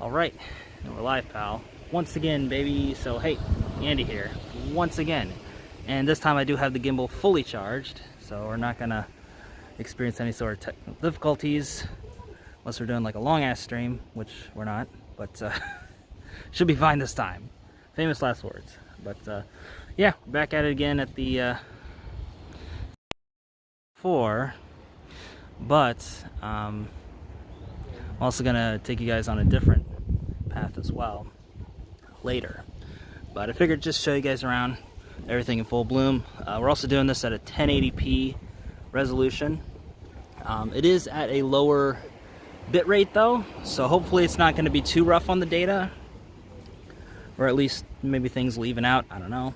Alright, we're live, pal. Once again, baby. So, hey, Andy here. Once again. And this time I do have the gimbal fully charged, so we're not gonna experience any sort of technical difficulties unless we're doing like a long-ass stream, which we're not, but should be fine this time. Famous last words. But, yeah, back at it again at the 4, but I'm also gonna take you guys on a different path as well later, but I figured just show you guys around everything in full bloom. We're also doing this at a 1080p resolution. It is at a lower bit rate though, so hopefully it's not going to be too rough on the data, or at least maybe things will even out. I don't know.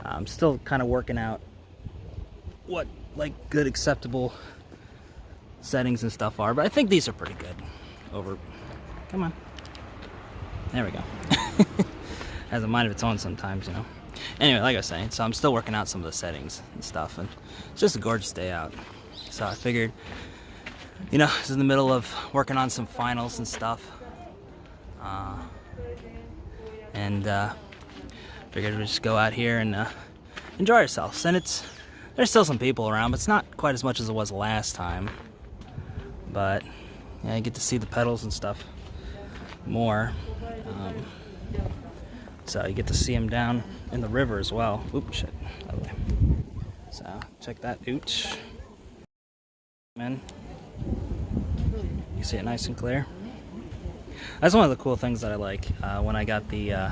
I'm still kind of working out what like good acceptable settings and stuff are, but I think these are pretty good. Come on, there we go. Has a mind of its own sometimes, you know. Anyway, like I was saying, so I'm still working out some of the settings and stuff, and it's just a gorgeous day out. So I figured, you know, it's in the middle of working on some finals and stuff, and figured we'd just go out here and enjoy ourselves. And there's still some people around, but it's not quite as much as it was last time. But yeah, I get to see the pedals and stuff more. So you get to see them down in the river as well. Oops, shit. Other way. So check that. Ooch. Man. You see it nice and clear. That's one of the cool things that I like when I got the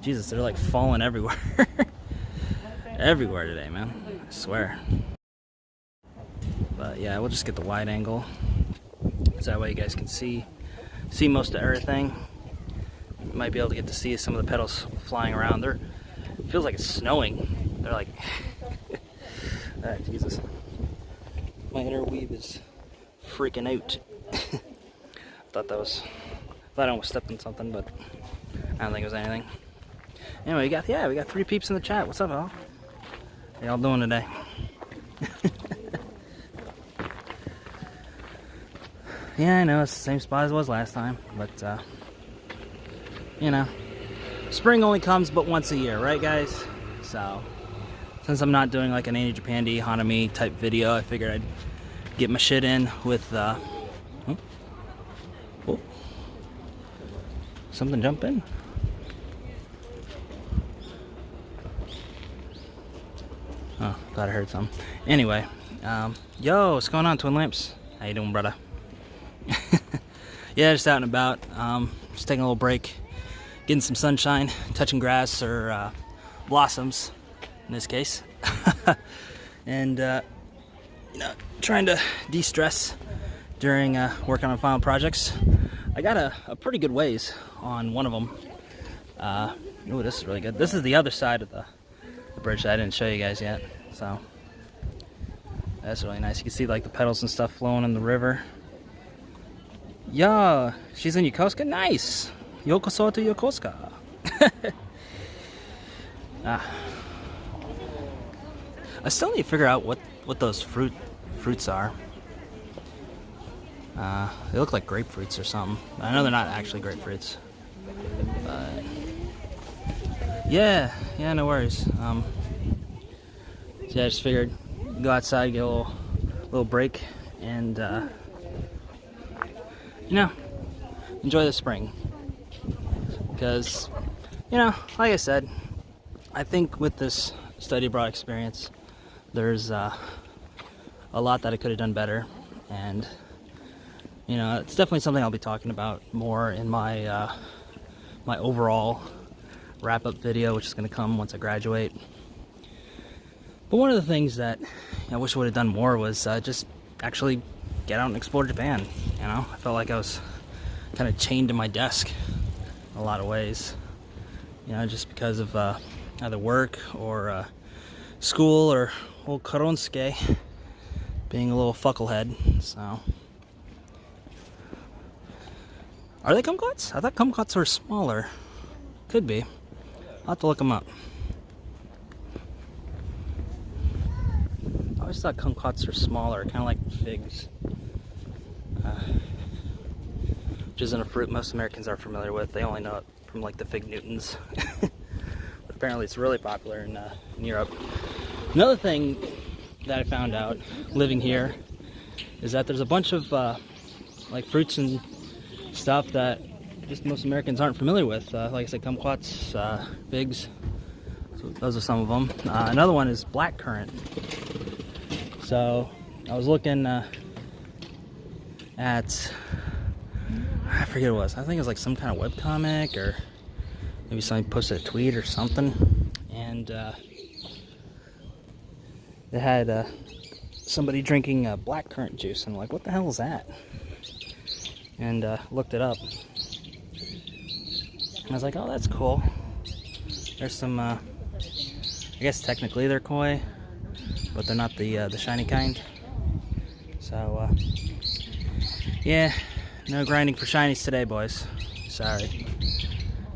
Jesus, they're like falling everywhere. Everywhere today, man. I swear. But yeah, we'll just get the wide angle, so that way you guys can see most of everything. You might be able to get to see some of the pedals flying around. It feels like it's snowing. They're like, ah, Jesus. My interweave is freaking out. thought I almost stepped in something, but I don't think it was anything. Anyway, we got 3 peeps in the chat. What's up, all? How y'all doing today? Yeah, I know it's the same spot as it was last time, but you know, spring only comes but once a year, right, guys? So since I'm not doing like an Andy Japan D Hanami type video, I figured I'd get my shit in with something jump in. Oh, thought I heard some. Anyway, yo, what's going on, Twin Lamps? How you doing, brother? Yeah, just out and about. Just taking a little break, getting some sunshine, touching grass or blossoms in this case, and you know, trying to de-stress during working on final projects. I got a pretty good ways on one of them. Oh, this is really good. This is the other side of the bridge that I didn't show you guys yet, so that's really nice. You can see like the pedals and stuff flowing in the river. Yeah, she's in Yokosuka. Nice. Yokoso to Yokosuka. I still need to figure out what those fruits are. They look like grapefruits or something. I know they're not actually grapefruits. But yeah, no worries. So yeah, I just figured go outside, get a little break, and you know, enjoy the spring. Because, you know, like I said, I think with this study abroad experience, there's a lot that I could have done better, and you know, it's definitely something I'll be talking about more in my my overall wrap-up video, which is going to come once I graduate. But one of the things that I wish I would have done more was just actually get out and explore Japan. You know, I felt like I was kind of chained to my desk in a lot of ways. You know, just because of either work or school or old Koronsuke being a little fucklehead. So, are they kumquats? I thought kumquats were smaller. Could be. I'll have to look them up. I always thought kumquats were smaller, kind of like figs. which isn't a fruit most Americans are familiar with. They only know it from like the fig Newtons. But apparently it's really popular in Europe. Another thing that I found out living here is that there's a bunch of like fruits and stuff that just most Americans aren't familiar with. Like I said, kumquats, figs. So those are some of them. Another one is blackcurrant. So I was looking at, I forget what it was. I think it was like some kind of webcomic, or maybe somebody posted a tweet or something. And they had somebody drinking blackcurrant juice. And I'm like, what the hell is that? And looked it up. And I was like, oh, that's cool. There's some, I guess technically they're koi, but they're not the shiny kind. So, yeah, no grinding for shinies today, boys. Sorry.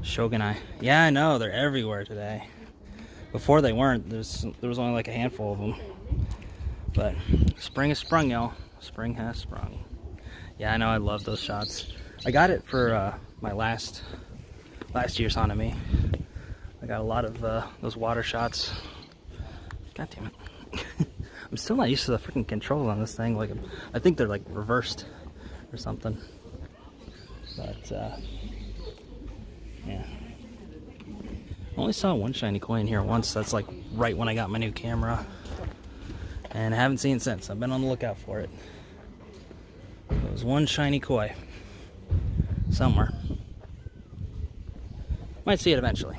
Shogunai. Yeah, I know, they're everywhere today. Before they weren't. There was only like a handful of them. But spring has sprung, y'all. Spring has sprung. Yeah, I know, I love those shots. I got it for my last year's Hanami. I got a lot of those water shots. God damn it. I'm still not used to the freaking controls on this thing. Like, I think they're like reversed or something. But yeah. I only saw one shiny coin here once. That's like right when I got my new camera. And I haven't seen it since. I've been on the lookout for it. There was one shiny koi somewhere. Might see it eventually.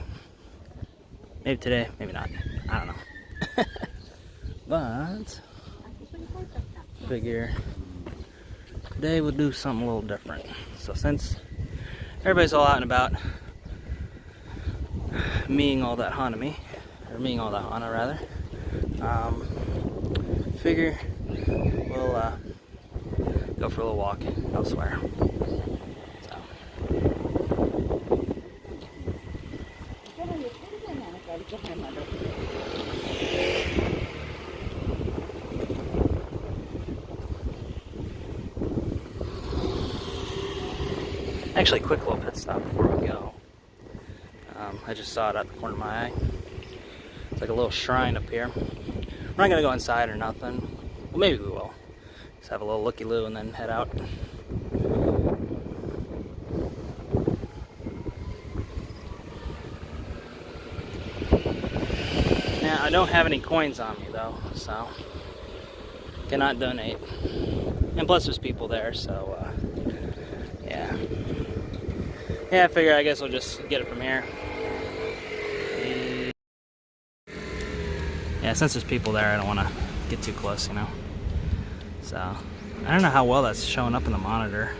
Maybe today, maybe not. I don't know. But figure today we'll do something a little different. So since everybody's all out and about, meeing all that Hanami, or meeting all that Hana rather, figure we'll go for a little walk elsewhere. So. Actually, quick little pit stop before we go. I just saw it out the corner of my eye. It's like a little shrine up here. We're not gonna go inside or nothing. Well, maybe we will. Just have a little looky-loo and then head out. Now, I don't have any coins on me though, so cannot donate. And plus, there's people there, so yeah. Yeah, I figure I guess we'll just get it from here. Yeah, since there's people there, I don't want to get too close, you know. So, I don't know how well that's showing up in the monitor.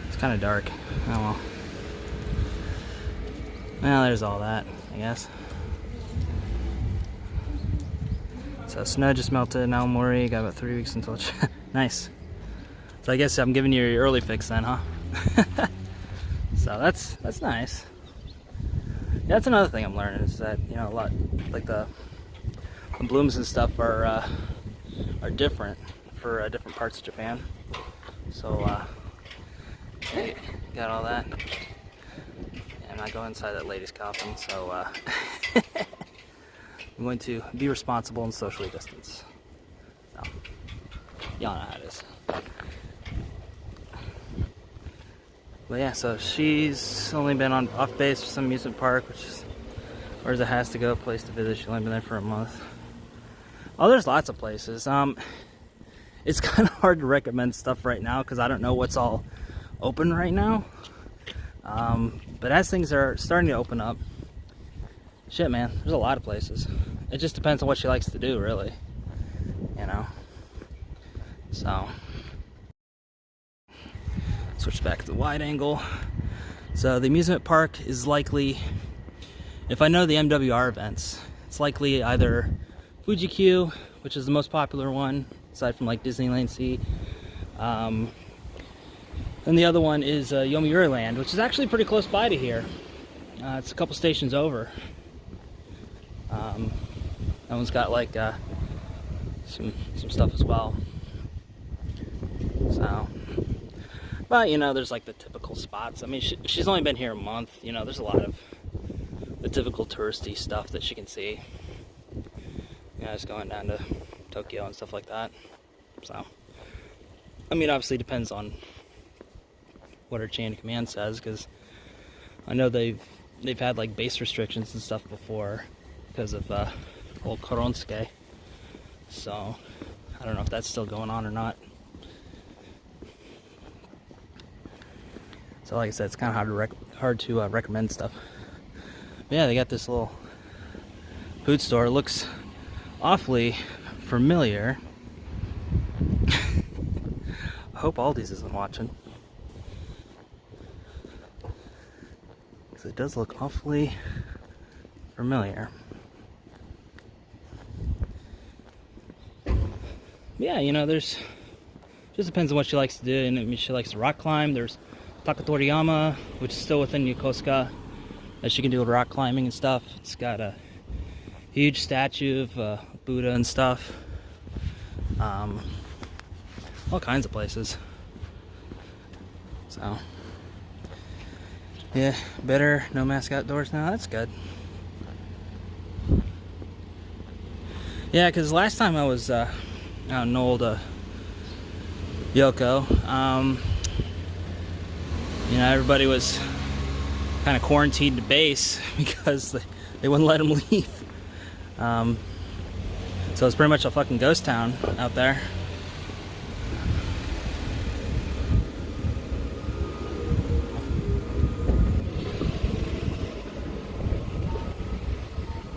It's kind of dark. Oh well. Well, there's all that, I guess. So, snow just melted in Aomori. Got about 3 weeks until it's nice. So, I guess I'm giving you your early fix then, huh? So, that's nice. Yeah, that's another thing I'm learning is that, you know, a lot, like the blooms and stuff are different for different parts of Japan. So, got all that. And I go inside that lady's coffin, so I'm going to be responsible and socially distance. So, y'all know how it is. But yeah, so she's only been off base for some amusement park, which is where it has to go, place to visit. She's only been there for a month. Oh, there's lots of places. It's kind of hard to recommend stuff right now because I don't know what's all open right now. But as things are starting to open up, shit, man, there's a lot of places. It just depends on what she likes to do, really. You know. So. Switch back to the wide angle. So the amusement park is likely, if I know the MWR events, it's likely either Fuji-Q, which is the most popular one, aside from like Disneyland Sea. And the other one is Yomiuri Land, which is actually pretty close by to here. It's a couple stations over. That one's got like some stuff as well. So But, you know, there's like the typical spots. I mean, she's only been here a month. You know, there's a lot of the typical touristy stuff that she can see. You know, just going down to Tokyo and stuff like that. So, I mean, obviously depends on what her chain of command says, because I know they've had like base restrictions and stuff before because of old Koronsuke. So, I don't know if that's still going on or not. So like I said, it's kind of hard to recommend stuff. But yeah, they got this little food store. It looks awfully familiar. I hope Aldi's isn't watching, because it does look awfully familiar. Yeah, you know, just depends on what she likes to do. And I mean, she likes to rock climb. There's Takatoriyama, which is still within Yokosuka, that she can do rock climbing and stuff. It's got a huge statue of Buddha and stuff. All kinds of places. So, yeah, better no mask outdoors now. That's good. Yeah, because last time I was out in old Yoko, you know, everybody was kind of quarantined to base because they wouldn't let them leave. So it's pretty much a fucking ghost town out there.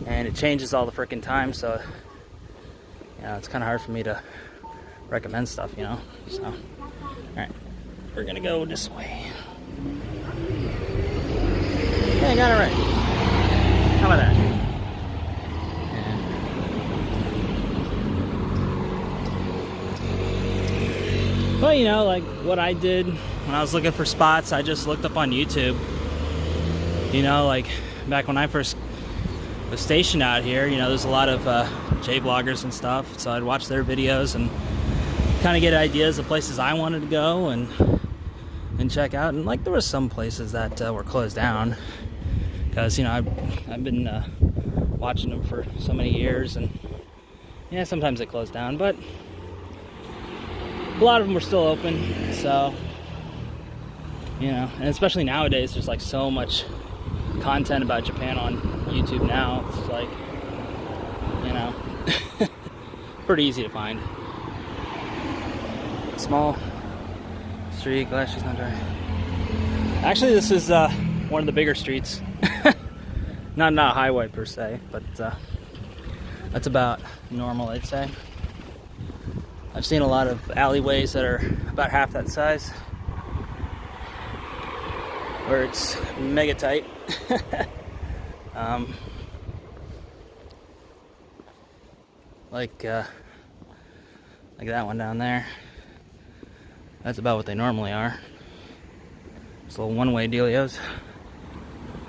And it changes all the freaking time, so you know, it's kind of hard for me to recommend stuff, you know. So, all right, we're gonna go this way. Yeah, I got it right. How about that? Yeah. Well, you know, like what I did when I was looking for spots, I just looked up on YouTube. You know, like back when I first was stationed out here, you know, there's a lot of J-vloggers and stuff, so I'd watch their videos and kind of get ideas of places I wanted to go and check out. And like there were some places that were closed down because, you know, I've been watching them for so many years, and yeah, sometimes they close down, but a lot of them were still open. So, you know, and especially nowadays, there's like so much content about Japan on YouTube now. It's like, you know, pretty easy to find. Small street, glad she's not driving. Actually, this is one of the bigger streets. not a highway per se, but that's about normal, I'd say. I've seen a lot of alleyways that are about half that size, where it's mega tight. Like that one down there. That's about what they normally are. It's little one-way dealios.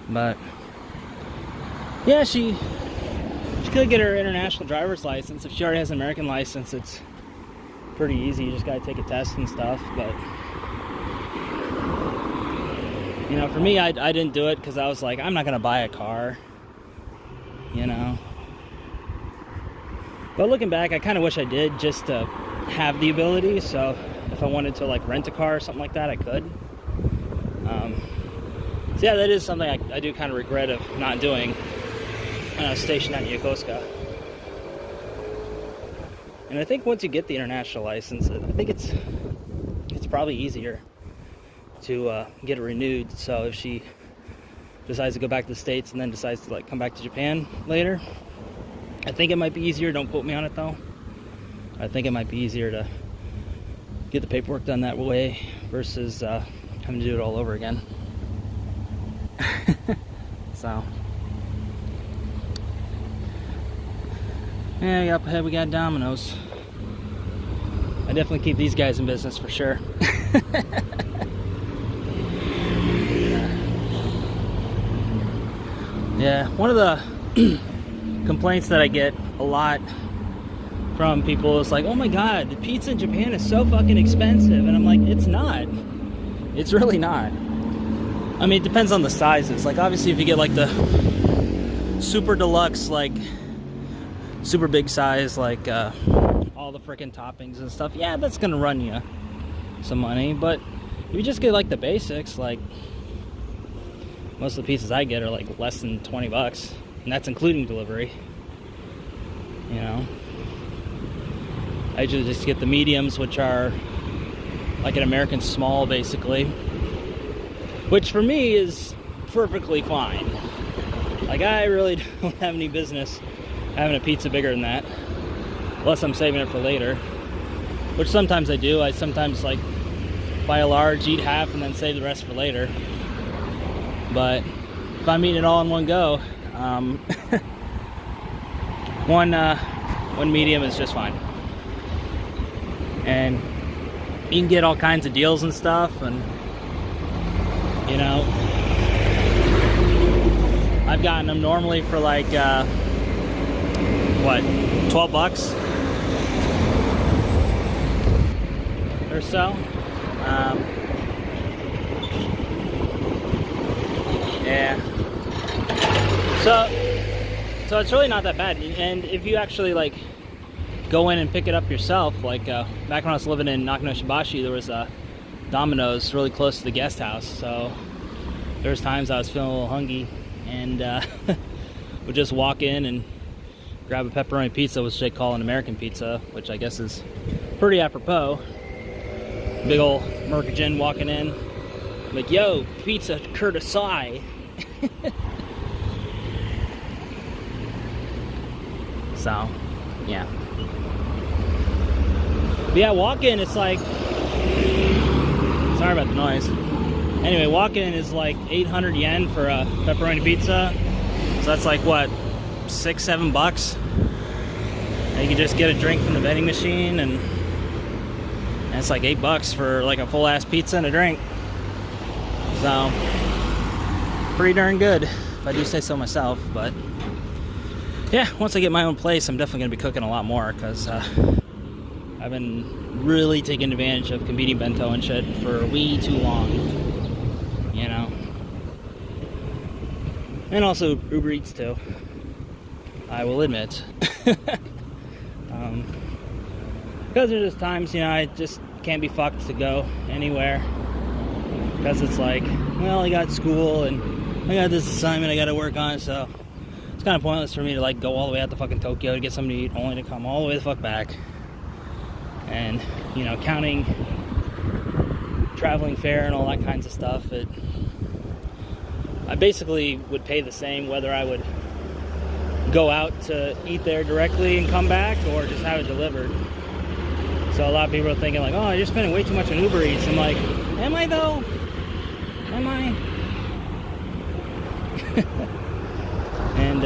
But yeah, she could get her international driver's license. If she already has an American license, it's pretty easy. You just gotta take a test and stuff. But you know, for me, I didn't do it because I was like, I'm not gonna buy a car, you know. But looking back, I kind of wish I did, just to have the ability. So if I wanted to like rent a car or something like that, I could. So yeah, that is something I do kind of regret of not doing when I was stationed at Yokosuka. And I think once you get the international license, I think it's probably easier to get it renewed. So if she decides to go back to the States and then decides to like come back to Japan later, I think it might be easier. Don't quote me on it though. I think it might be easier to get the paperwork done that way versus having to do it all over again. So yeah, up ahead we got Dominoes. I definitely keep these guys in business for sure. Yeah, one of the complaints that I get a lot from people is like, oh my god, the pizza in Japan is so fucking expensive. And I'm like, it's not. It's really not. I mean, it depends on the sizes. Like, obviously, if you get like the super deluxe, like super big size, like all the freaking toppings and stuff, yeah, that's gonna run you some money. But if you just get like the basics, like most of the pizzas I get are like less than 20 bucks, and that's including delivery. You know, I usually just get the mediums, which are like an American small, basically, which for me is perfectly fine. Like, I really don't have any business having a pizza bigger than that, unless I'm saving it for later, which sometimes I do. I sometimes like buy a large, eat half, and then save the rest for later. But if I'm eating it all in one go, one medium is just fine. And you can get all kinds of deals and stuff, and you know, I've gotten them normally for like what, 12 bucks or so. Yeah. So it's really not that bad. And if you actually like go in and pick it up yourself, like back when I was living in Nakanoshi, there was a Dominoes really close to the guest house. So there was times I was feeling a little hungry, and would just walk in and grab a pepperoni pizza, which they call an American pizza, which I guess is pretty apropos. Big old Mercagen walking in, like, yo, pizza courtesy. So, yeah. But yeah, walk-in, it's like, sorry about the noise. Anyway, walk-in is like 800 yen for a pepperoni pizza. So that's like, what, $6-7 bucks? And you can just get a drink from the vending machine, and it's like $8 for like a full-ass pizza and a drink. So, pretty darn good, if I do say so myself. But yeah, once I get my own place, I'm definitely going to be cooking a lot more, because I've been really taking advantage of competing bento and shit for way too long, you know. And also Uber Eats too, I will admit. Because there's just times, you know, I just can't be fucked to go anywhere, because it's like, well, I got school and I got this assignment I got to work on, so it's kind of pointless for me to like go all the way out to fucking Tokyo to get something to eat, only to come all the way the fuck back. And, you know, counting traveling fare and all that kinds of stuff, I basically would pay the same whether I would go out to eat there directly and come back, or just have it delivered. So a lot of people are thinking like, oh, you're spending way too much on Uber Eats. I'm like, am I though? Am I? And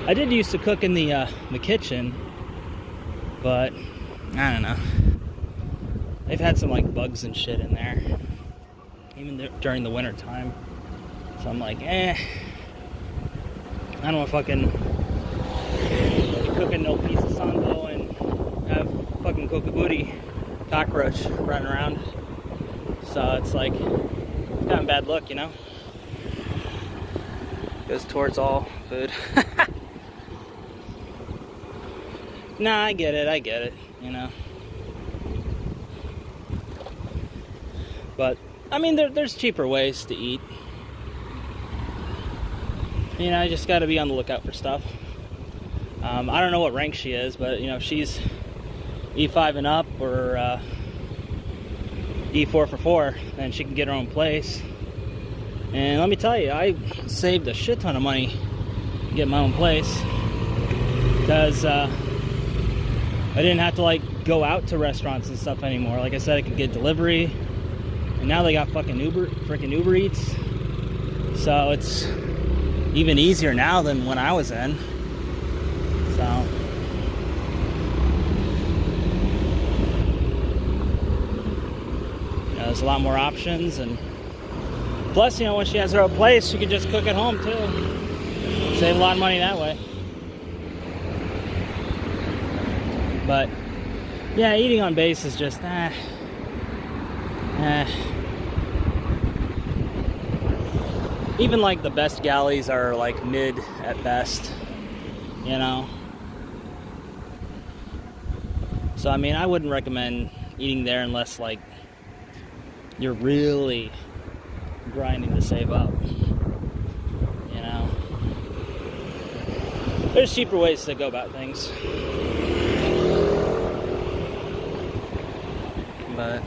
I did used to cook in the kitchen, but I don't know. They've had some like bugs and shit in there, even during the winter time. So I'm like, I don't want to fucking be cooking no pizza sando and have fucking kokoguri cockroach running around. So it's like, it's kind of bad luck, you know? Goes towards all food. Nah, I get it, you know. But, I mean, there's cheaper ways to eat. You know, I just gotta be on the lookout for stuff. I don't know what rank she is, but, you know, if she's E5 and up, or E4 for 4, then she can get her own place. And let me tell you, I saved a shit ton of money to get my own place, because I didn't have to like go out to restaurants and stuff anymore. Like I said, I could get delivery, and now they got fucking Uber Eats, so it's even easier now than when I was in. So you know, there's a lot more options, and plus, you know, when she has her own place, she can just cook at home too. Save a lot of money that way. But yeah, eating on base is just, Even like the best galleys are like mid at best, you know. So I mean, I wouldn't recommend eating there unless like you're really grinding to save up, you know. There's cheaper ways to go about things, but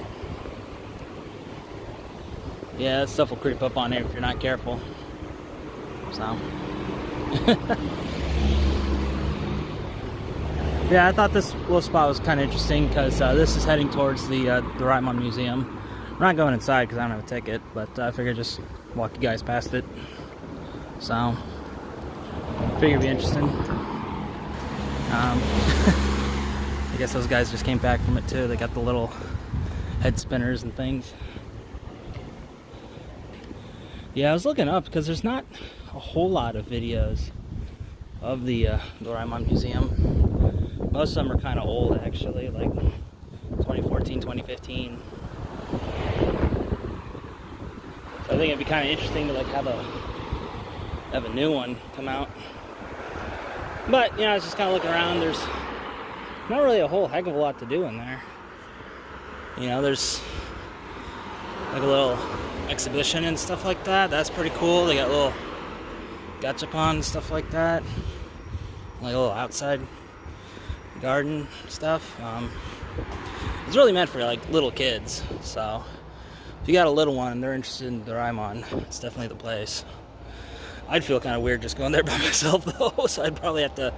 yeah, that stuff will creep up on you if you're not careful. So yeah, I thought this little spot was kind of interesting because this is heading towards the Doraemon Museum. We're not going inside because I don't have a ticket, but I figured just walk you guys past it. So, I figured it'd be interesting. I guess those guys just came back from it too. They got the little head spinners and things. Yeah, I was looking up because there's not a whole lot of videos of the Doraemon Museum. Most of them are kind of old, actually, like 2014, 2015. So I think it'd be kind of interesting to like have a new one come out. But you know, I was just kind of looking around. There's not really a whole heck of a lot to do in there. You know, there's like a little exhibition and stuff like that. That's pretty cool. They got little gachapon and stuff like that. Like a little outside garden stuff. It's really meant for like little kids. So if you got a little one and they're interested in Doraemon, it's definitely the place. I'd feel kind of weird just going there by myself though, so I'd probably have to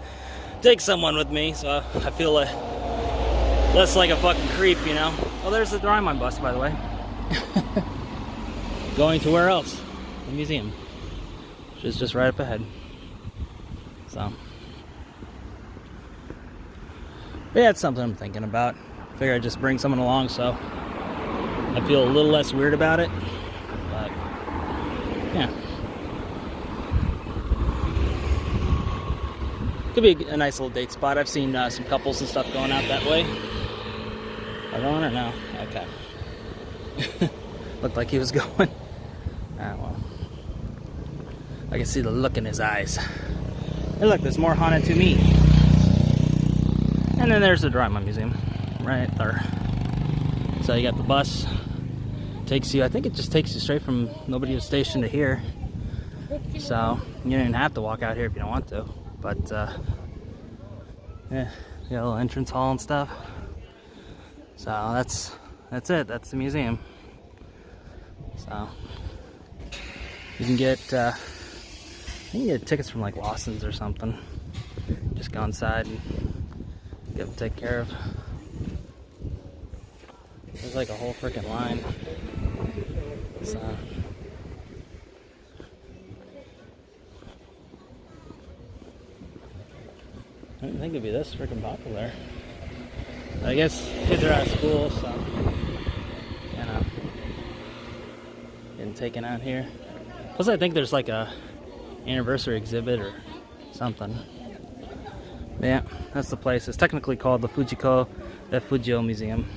take someone with me, so I feel less like a fucking creep, you know. Oh, there's the Doraemon bus, by the way. Going to where else? The museum, which is just right up ahead. So yeah, it's something I'm thinking about. I figure I'd just bring someone along so I feel a little less weird about it. But yeah, could be a nice little date spot. I've seen some couples and stuff going out that way. Are going or no? Okay. Looked like he was going. Ah, well. I can see the look in his eyes. Hey, look, there's more Hana to me. And then there's the Doraemon Museum, right there. So you got the bus. Takes you, I think it just takes you straight from Nobody's Station to here. So you don't even have to walk out here if you don't want to. But yeah, you got a little entrance hall and stuff. So that's it. That's the museum. So you can get tickets from like Lawson's or something. Just go inside and get them taken care of. There's like a whole freaking line. So I didn't think it'd be this freaking popular. I guess kids are out of school, so you know, getting taken out here. Plus, I think there's like a anniversary exhibit or something. But yeah, that's the place. It's technically called the Fujio Museum.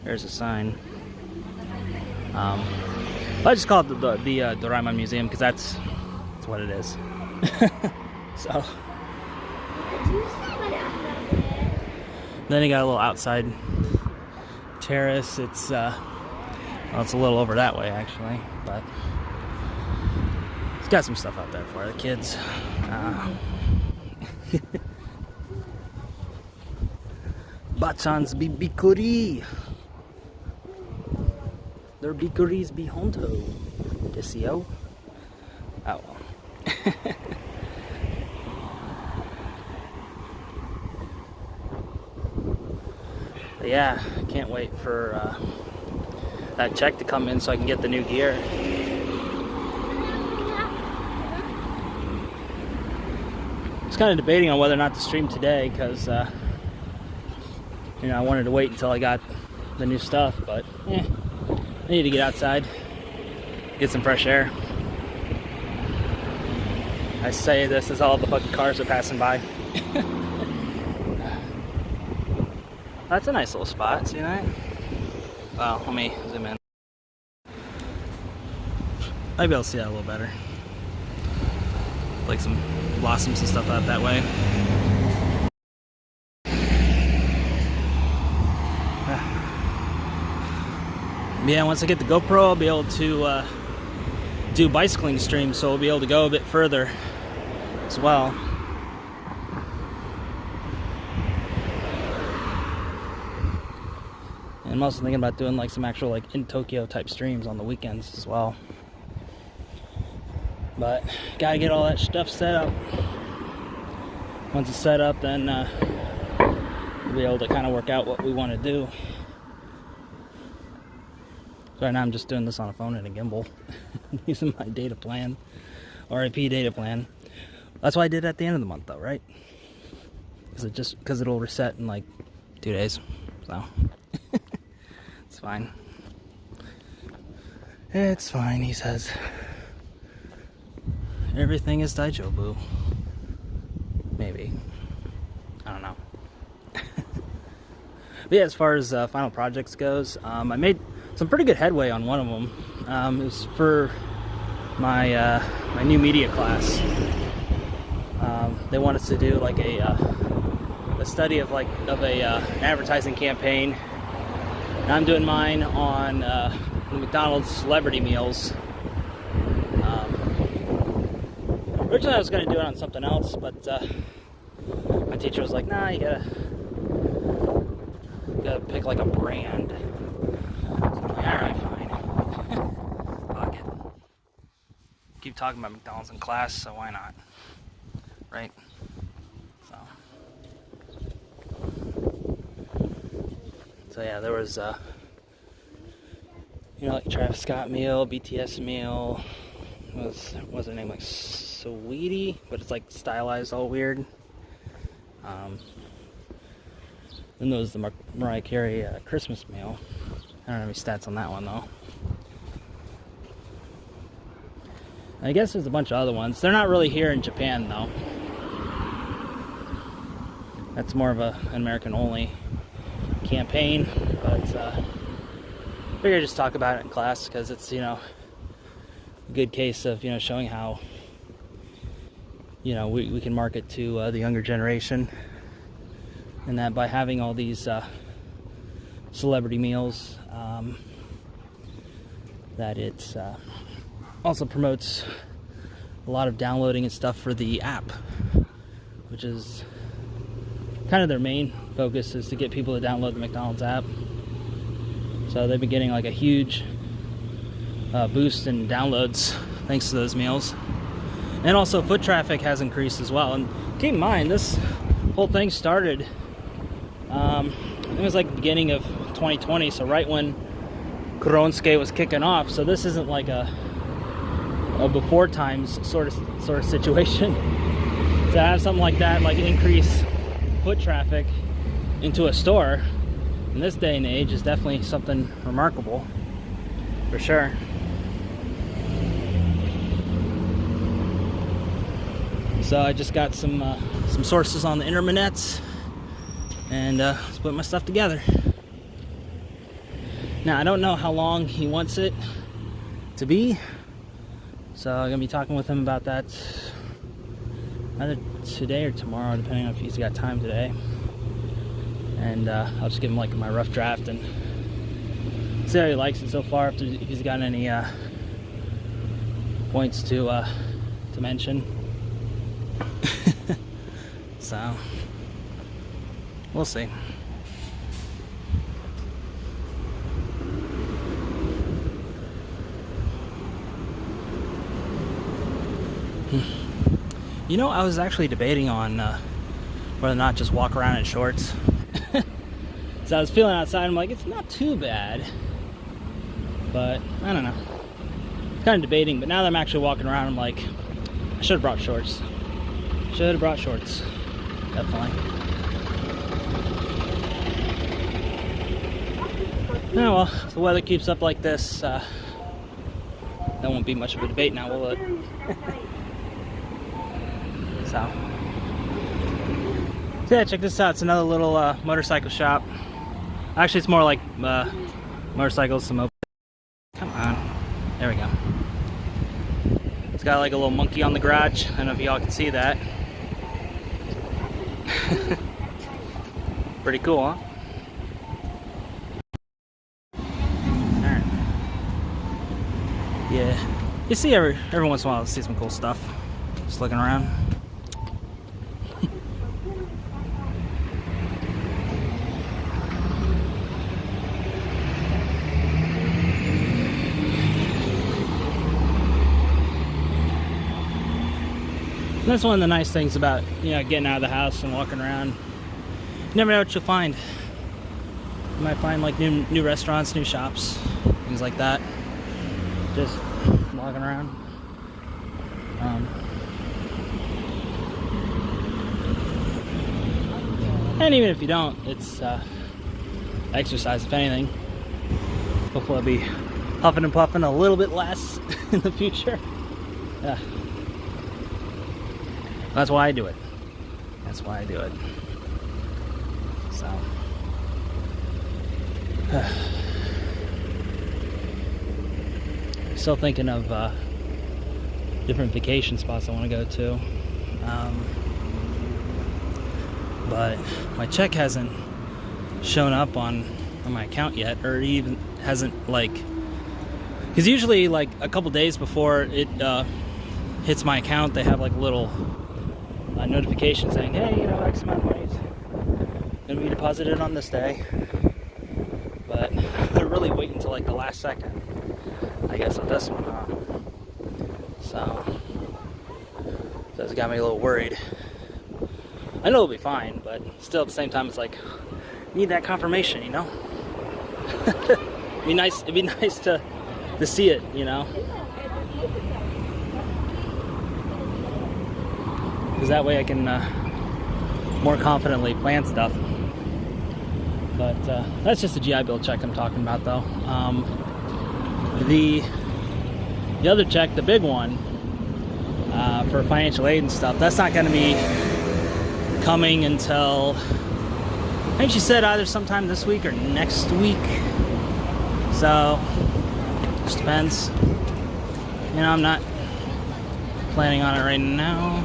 There's a sign. I just call it the Doraemon Museum because that's what it is. So. Then you got a little outside terrace. It's well, it's a little over that way actually, but it's got some stuff out there for the kids. Bachan's bikuri. Their bikuris be honto. Desio. Oh well. But yeah, can't wait for that check to come in so I can get the new gear. I was kind of debating on whether or not to stream today because you know, I wanted to wait until I got the new stuff, but I need to get outside, get some fresh air. I say this as all the fucking cars are passing by. That's a nice little spot, see that? Well, let me zoom in. Maybe I'll see that a little better. Like some blossoms and stuff out that way. Yeah, once I get the GoPro, I'll be able to do bicycling streams, so I'll be able to go a bit further as well. And I'm also thinking about doing like some actual like in Tokyo type streams on the weekends as well. But gotta get all that stuff set up. Once it's set up, then we'll be able to kind of work out what we want to do. So right now I'm just doing this on a phone and a gimbal, using my data plan, RIP data plan. That's why I did it at the end of the month, though, right? Because it'll reset in like 2 days, so it's fine. It's fine, he says. Everything is Daijobu. Maybe. I don't know. But yeah, as far as final projects goes, I made some pretty good headway on one of them. It was for my my new media class. They want us to do like a study of an advertising campaign. And I'm doing mine on the McDonald's celebrity meals. Originally I was going to do it on something else, but my teacher was like, nah, you gotta pick like a brand. So I'm like, alright, fine. Fuck it. Keep talking about McDonald's in class, so why not? Right? So yeah, there was like Travis Scott meal, BTS meal. What's her name, like Sweetie, but it's like stylized all weird. Then there was the Mariah Carey Christmas meal. I don't have any stats on that one though. I guess there's a bunch of other ones. They're not really here in Japan though. That's more of an American only campaign, but I figured I'd just talk about it in class because it's a good case of showing how we can market to the younger generation, and that by having all these celebrity meals, that it also promotes a lot of downloading and stuff for the app, which is kind of their main focus, is to get people to download the McDonald's app. So they've been getting like a huge boost in downloads thanks to those meals. And also foot traffic has increased as well. And keep in mind, this whole thing started, it was like the beginning of 2020, so right when Koronsuke was kicking off. So this isn't like a before times sort of situation. To have something like that, like increase foot traffic into a store in this day and age, is definitely something remarkable, for sure. So I just got some sources on the internets and put my stuff together. Now I don't know how long he wants it to be, so I'm gonna be talking with him about that either today or tomorrow, depending on if he's got time today. And I'll just give him like my rough draft and see how he likes it so far. If he's got any points to mention. So we'll see. I was actually debating on whether or not just walk around in shorts. So I was feeling outside, I'm like, it's not too bad, but I don't know. Kind of debating, but now that I'm actually walking around, I'm like, I should have brought shorts. Should have brought shorts. Definitely. Oh well, if the weather keeps up like this, that won't be much of a debate now, will it? So yeah, check this out. It's another little motorcycle shop. Actually, it's more like motorcycles, some open. Come on. There we go. It's got like a little monkey on the garage. I don't know if y'all can see that. Pretty cool, huh? Alright. Yeah. You see every once in a while, see some cool stuff. Just looking around. That's one of the nice things about, you know, getting out of the house and walking around. You never know what you'll find. You might find like new restaurants, new shops, things like that. Just walking around. And even if you don't, it's exercise, if anything. Hopefully I'll be huffing and puffing a little bit less in the future. Yeah. That's why I do it. That's why I do it. So. Still thinking of different vacation spots I want to go to. But my check hasn't shown up on my account yet, or even hasn't, like, because usually like a couple days before it hits my account, they have like a little notification saying, hey, you know, X amount of money's gonna be deposited on this day. But they're really waiting until like the last second, I guess, on this one, huh? So that's got me a little worried. I know it'll be fine, but still at the same time, it's like, need that confirmation, you know? It'd be nice to see it, you know? Because that way I can more confidently plan stuff. But that's just a GI Bill check I'm talking about, though. The other check, the big one, for financial aid and stuff, that's not going to be coming until, I think she said either sometime this week or next week. So, just depends. You know, I'm not planning on it right now.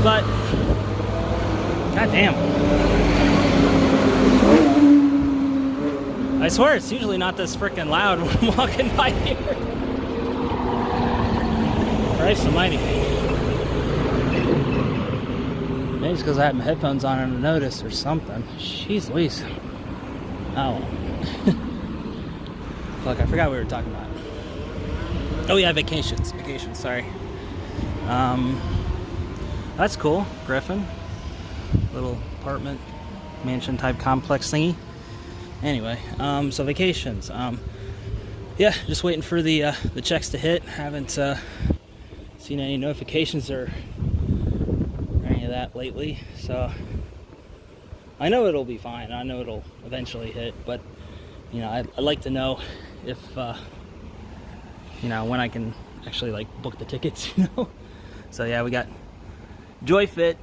But, goddamn. I swear it's usually not this freaking loud when I'm walking by here. Christ almighty. Maybe it's because I had my headphones on and I noticed or something. Jeez Louise. Oh. Fuck, I forgot what we were talking about. Oh yeah, vacations, sorry. That's cool, Griffin. Little apartment, mansion type complex thingy. Anyway, so vacations. Yeah, just waiting for the checks to hit. Haven't seen any notifications or any of that lately. So I know it'll be fine. I know it'll eventually hit, but you know, I'd like to know if you know, when I can actually like book the tickets. You know. So yeah, we got Joy Fit.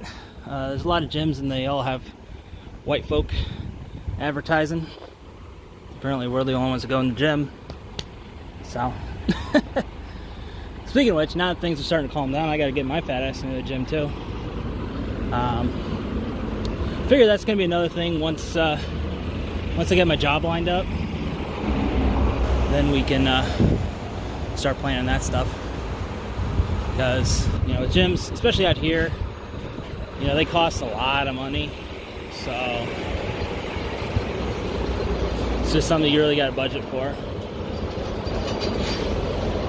There's a lot of gyms and they all have white folk advertising. Apparently we're the only ones that go in the gym. So speaking of which, now that things are starting to calm down, I gotta get my fat ass into the gym too. Figure that's gonna be another thing once I get my job lined up. Then we can start planning that stuff. Because, you know, gyms, especially out here, you know, they cost a lot of money. So it's just something you really got to budget for.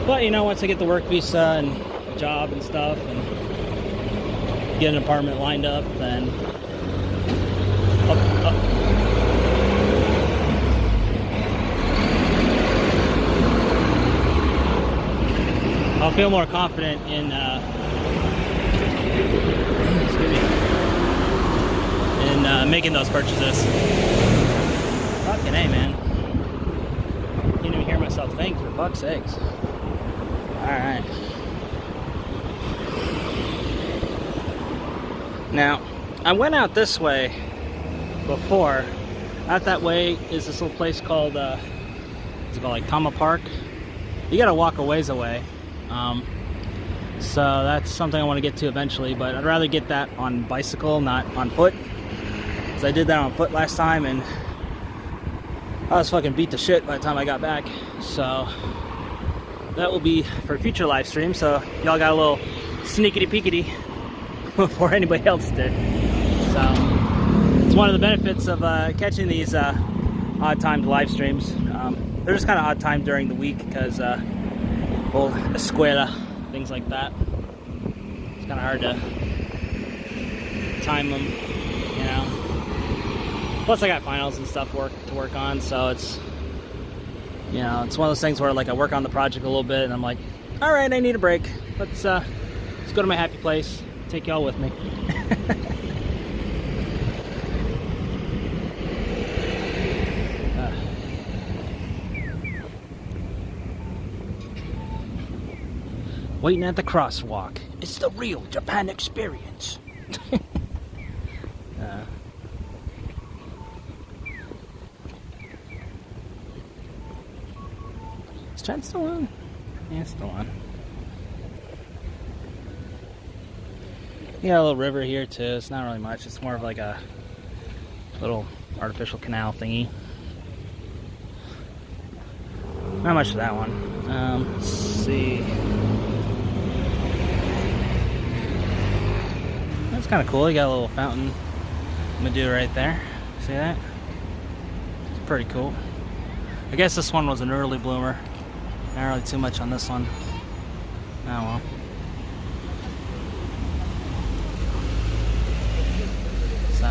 But, you know, once I get the work visa and a job and stuff and get an apartment lined up, then I'll feel more confident in making those purchases. Fucking A, man. Can't even hear myself think, for fuck's sakes. Alright. Now, I went out this way before. Out that way is this little place called, it's called like Tama Park. You gotta walk a ways away. So that's something I want to get to eventually, but I'd rather get that on bicycle, not on foot. Because I did that on foot last time and I was fucking beat to shit by the time I got back. So that will be for a future live stream. So y'all got a little sneakity peekity before anybody else did. So it's one of the benefits of catching these odd timed live streams. They're just kind of odd timed during the week because well, escuela, things like that. It's kind of hard to time them, you know. Plus I got finals and stuff to work on, so it's, you know, it's one of those things where like I work on the project a little bit and I'm like, all right, I need a break. Let's go to my happy place. Take y'all with me. Waiting at the crosswalk. It's the real Japan experience. Is Chad still on? Yeah, it's still on. You got a little river here too. It's not really much. It's more of like a little artificial canal thingy. Not much for that one. Let's see. That's kind of cool. You got a little fountain Madoo right there. See that? It's pretty cool. I guess this one was an early bloomer. Not really too much on this one. Oh well. So,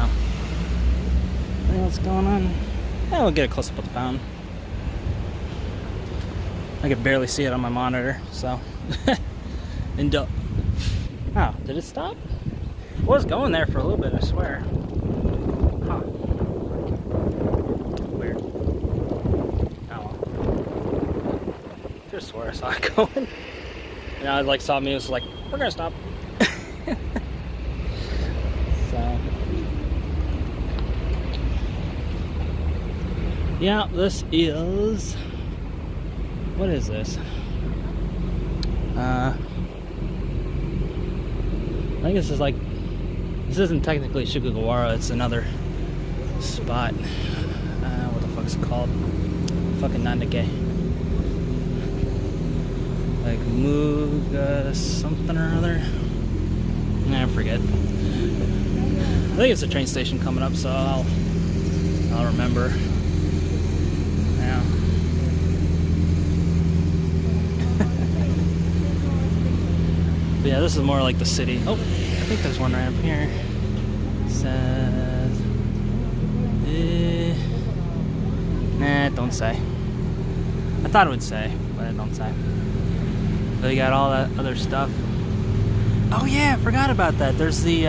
anything else going on? Yeah, we'll get a close up of the fountain. I could barely see it on my monitor, so. Oh, did it stop? It was going there for a little bit, I swear. Huh. Weird. Oh well. Just swear I saw it going. And I like saw me, it was like, we're gonna stop. So. Yeah, this is. What is this? I think this is like. This isn't technically Shikagawara, it's another spot. What the fuck's it called? Fucking Nandake. Like Muga something or other. I forget. I think it's a train station coming up, so I'll remember. Yeah. But yeah, this is more like the city. Oh, I think there's one right up here. Says, nah, don't say. I thought it would say, but it don't say. So you got all that other stuff. Oh yeah, I forgot about that. There's the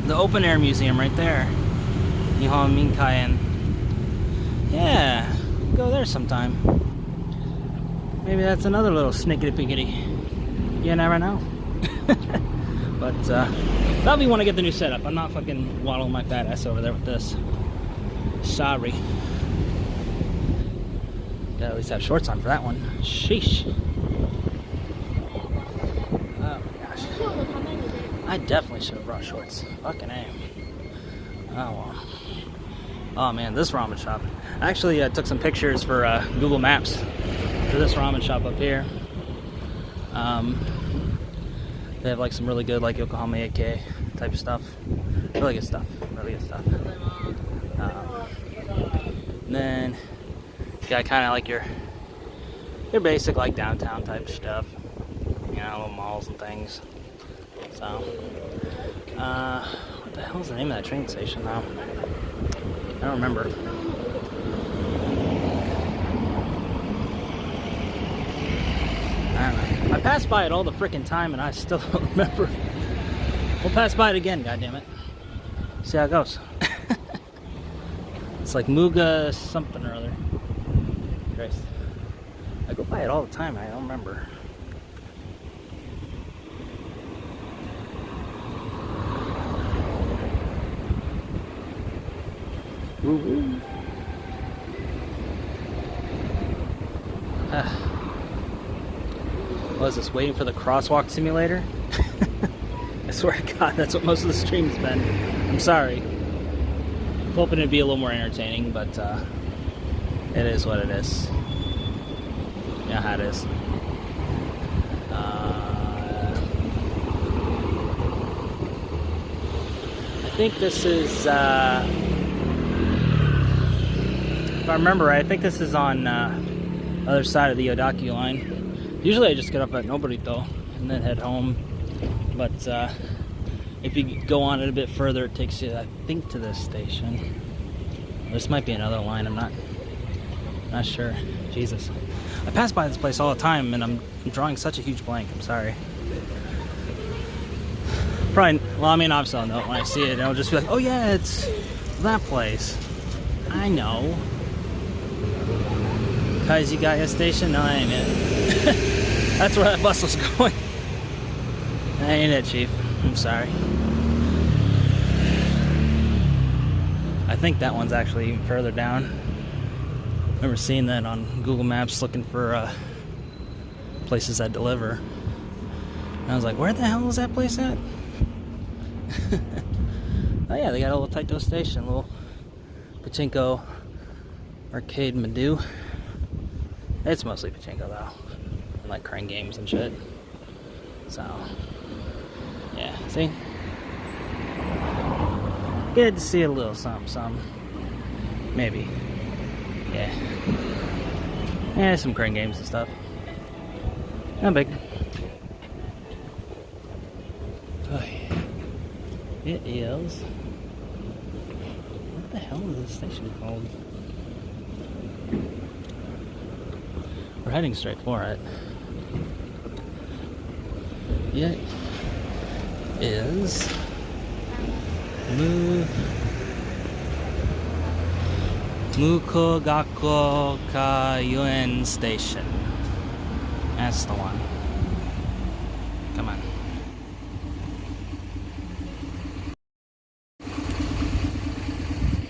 open air museum right there. Nihon Minkaien. Yeah, go there sometime. Maybe that's another little snickety pickety. You never know. But that'll be when I get the new setup. I'm not fucking waddling my fat ass over there with this. Sorry. Gotta at least have shorts on for that one. Sheesh. Oh my gosh. I definitely should have brought shorts. Fucking A. Oh well. Oh man, this ramen shop. I actually took some pictures for Google Maps for this ramen shop up here. They have like some really good like Yokohama AK type stuff. Really good stuff. Really good stuff. And then you got kind of like your basic like downtown type stuff. You know, little malls and things. So, what the hell is the name of that train station now? I don't remember. I don't know. I pass by it all the frickin' time and I still don't remember. We'll pass by it again, goddammit. See how it goes. It's like Muga something or other. Christ. I go by it all the time, I don't remember. Woo-woo. What is this, waiting for the crosswalk simulator? I swear to God, that's what most of the stream's been. I'm sorry. I'm hoping it'd be a little more entertaining, but it is what it is. You know how it is. I think this is, if I remember right, I think this is on the other side of the Odaki line. Usually I just get up at Noborito and then head home. But if you go on it a bit further, it takes you, I think, to this station. This might be another line, I'm not sure. Jesus. I pass by this place all the time and I'm drawing such a huge blank, I'm sorry. Probably, well, I mean, obviously I'll know it when I see it and I'll just be like, oh yeah, it's that place. I know. Kaizigaya Station? No, that ain't it. That's where that bus was going. That ain't it, Chief. I'm sorry. I think that one's actually even further down. I remember seeing that on Google Maps looking for places that deliver. And I was like, where the hell is that place at? Oh yeah, they got a little Taito station, a little pachinko arcade Madu. It's mostly pachinko though, and like crane games and shit. So, yeah, see? Good to see a little something. Maybe. Yeah. Yeah, some crane games and stuff. Not big. Oh, yeah. It is. What the hell is this station called? We're heading straight for it. It is Mukogako Kayuen Station. That's the one. Come on.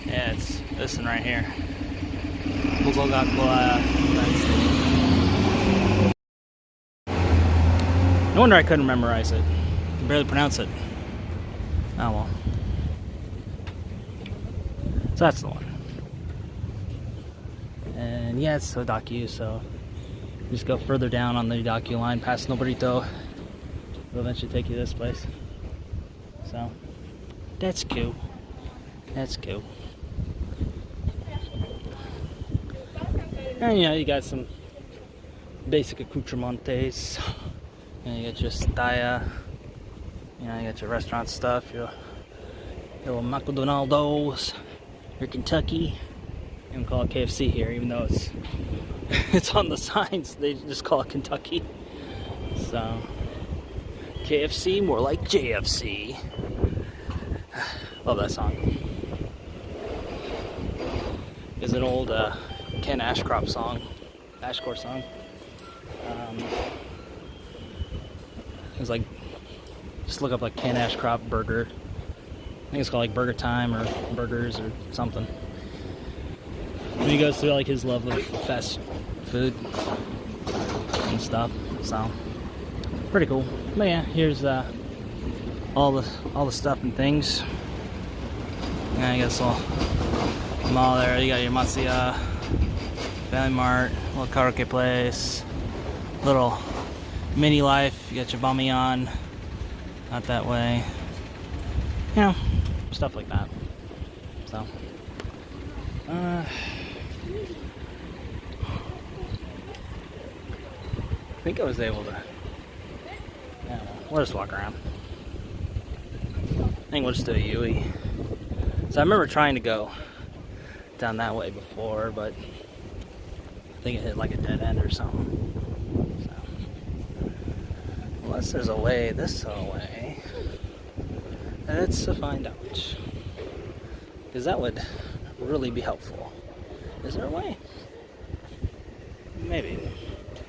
Yeah, it's this one right here. Mukogako Kayuen Station. No wonder I couldn't memorize it. I can barely pronounce it. Oh well. So that's the one. And yeah, it's Odaki, so just go further down on the Odaki line past Noborito. It'll eventually take you to this place. So that's cool. That's cool. And you got some basic accoutrements. You got your staya, you got your restaurant stuff, your McDonald's, your Kentucky. They don't call it KFC here, even though it's on the signs. They just call it Kentucky. So KFC, more like JFC. Love that song. It's an old Ken Ashcore song. It was like, just look up like Ken Ashcroft burger. I think it's called like Burger Time or Burgers or something. And he goes through like his love of fast food and stuff. So pretty cool. But yeah, here's all the stuff and things. Yeah, I guess all mall there. You got your Matsuya, Family Mart, little karaoke place, little mini life. You got your Bamiyan out that way. You know, stuff like that. So I think I was able to, yeah, we'll just walk around. I think we'll just do a Yui. So I remember trying to go down that way before, but I think it hit like a dead end or something. So, unless there's a way this way, let's find out. Because that would really be helpful. Is there a way? Maybe.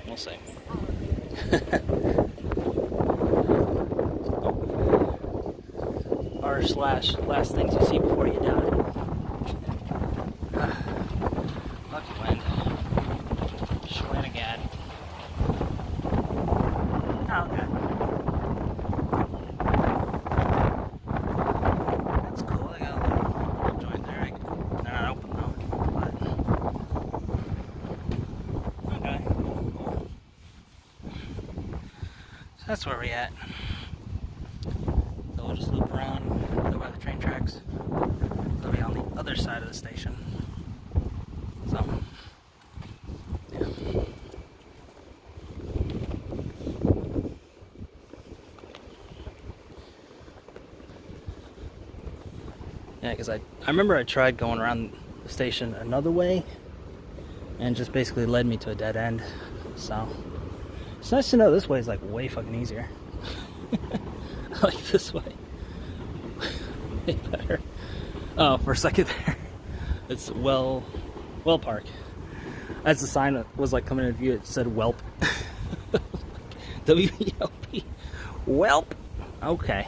We'll see. R/last things you see before you die. that's where we at. So we'll just loop around, go by the train tracks. We'll be on the other side of the station. So, yeah. Yeah, because I remember I tried going around the station another way, and just basically led me to a dead end. So it's nice to know this way is like way fucking easier. I like this way way better. Oh, for a second there, it's Well Park. As the sign that was like coming into view, it said Whelp. W-E-L-P. Whelp. Okay.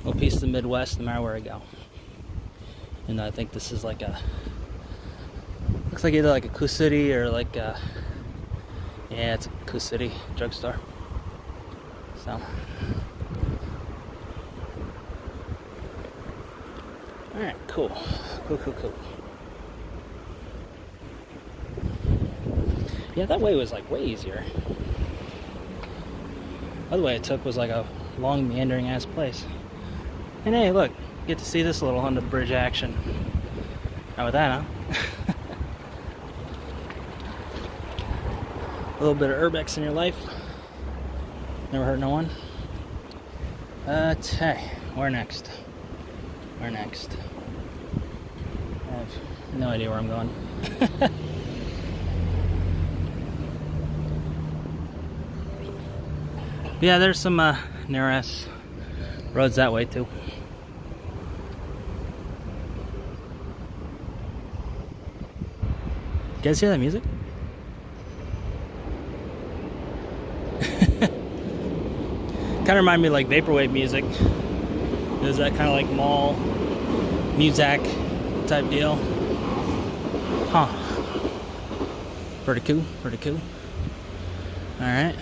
Well, peace to the Midwest, no matter where I go. And I think this is like a, looks like either like a Coos City or like a, yeah, it's a Coos City drugstore. So, alright, cool. Cool. Yeah, that way was like way easier. The other way I took was like a long meandering ass place. And hey, look, get to see this little under the bridge action. How about that, huh? A little bit of urbex in your life. Never hurt no one. Hey, where next? I have no idea where I'm going. Yeah, there's some narrow ass roads that way too. You guys hear that music? Kind of remind me of like vaporwave music. There's that kind of like mall music type deal. Huh. Pretty cool. Alright.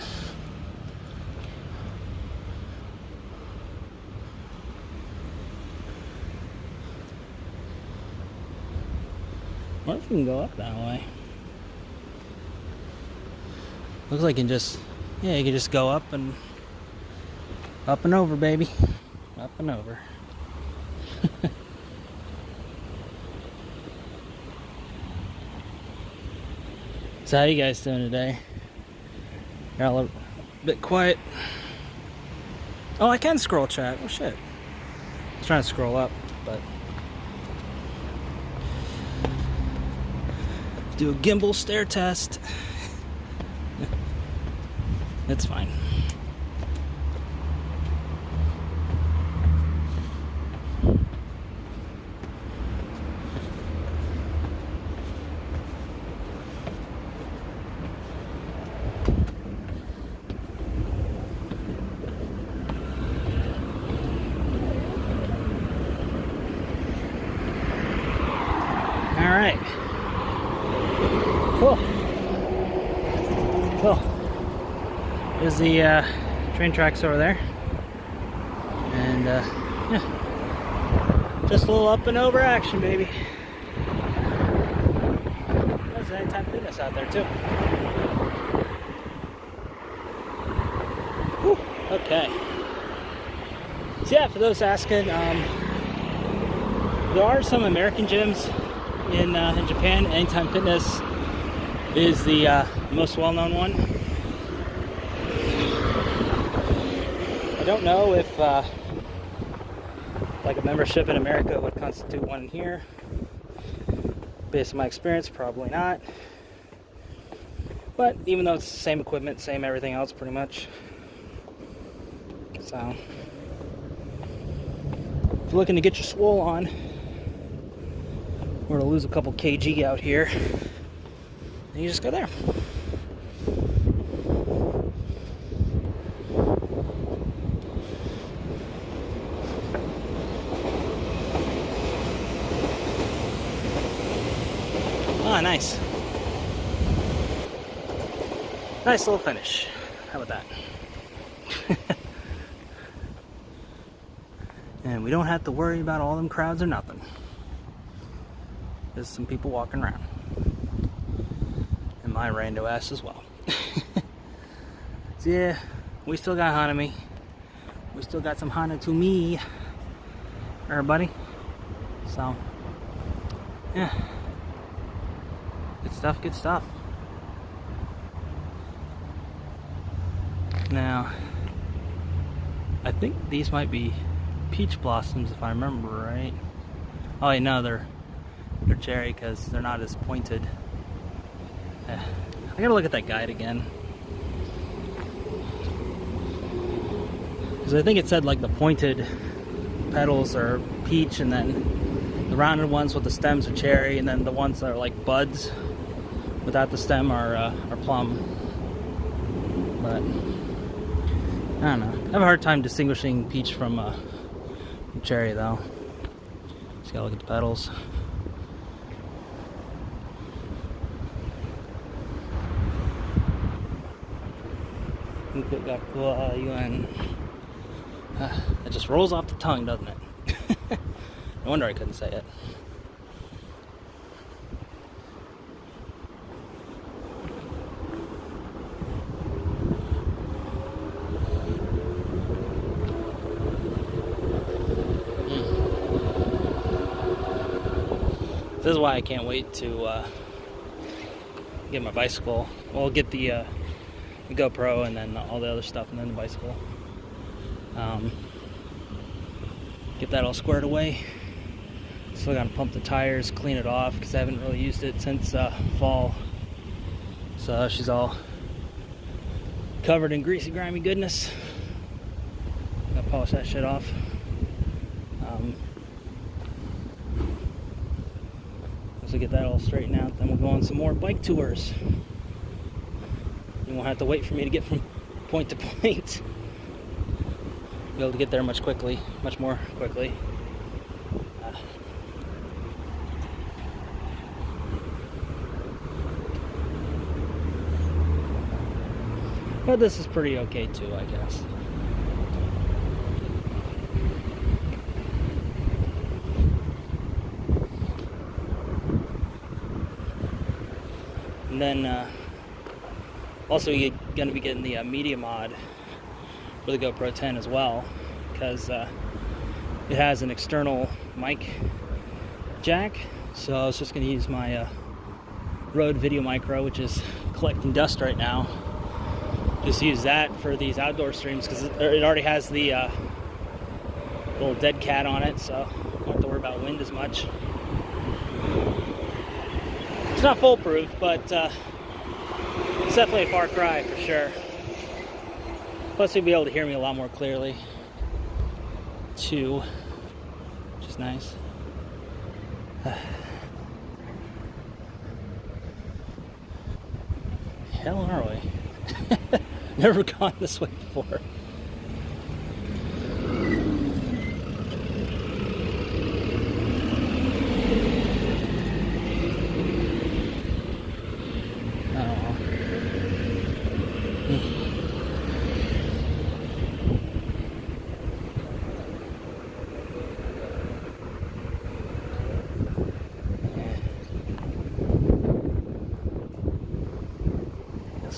What if we can go up that way? Looks like you can just, yeah, you can just go up and over, baby. Up and over. So how you guys doing today? You're all a bit quiet. Oh, I can scroll chat. Oh shit. I was trying to scroll up, but do a gimbal stare test. It's fine. All right. Cool. There's the train tracks over there. And yeah, just a little up and over action, baby. There's Anytime Fitness out there too. Whew. Okay. So yeah, for those asking, there are some American gyms in Japan. Anytime Fitness is the most well-known one. I don't know if like a membership in America would constitute one here. Based on my experience, probably not. But even though it's the same equipment, same everything else pretty much. So if you're looking to get your swole on, or to lose a couple kg out here, then you just go there. Ah, nice. Nice little finish. How about that? And we don't have to worry about all them crowds or nothing. There's some people walking around. And my rando ass as well. So yeah, we still got Hanami. We still got some Hana to me. Everybody. So, yeah. Good stuff, good stuff. Now, I think these might be peach blossoms if I remember right. Oh, wait, no, they're cherry because they're not as pointed. I gotta look at that guide again. Because I think it said like the pointed petals are peach, and then the rounded ones with the stems are cherry, and then the ones that are like buds without the stem are plum. But I don't know. I have a hard time distinguishing peach from cherry though. Just gotta look at the petals. It just rolls off the tongue, doesn't it? No wonder I couldn't say it. This is why I can't wait to get my bicycle. Well, get the GoPro and then all the other stuff, and then the bicycle. Get that all squared away. Still gotta pump the tires, clean it off, because I haven't really used it since fall. So she's all covered in greasy, grimy goodness. Gotta polish that shit off. So get that all straightened out, then we'll go on some more bike tours. You won't have to wait for me to get from point to point. Be able to get there much more quickly. But this is pretty okay too, I guess. And then also we're going to be getting the media mod for the GoPro 10 as well, because it has an external mic jack. So I was just going to use my Rode Video Micro, which is collecting dust right now. Just use that for these outdoor streams, because it already has the little dead cat on it, so I don't have to worry about wind as much. It's not foolproof, but it's definitely a far cry for sure. Plus you'll be able to hear me a lot more clearly too, which is nice. Hell are we? Never gone this way before.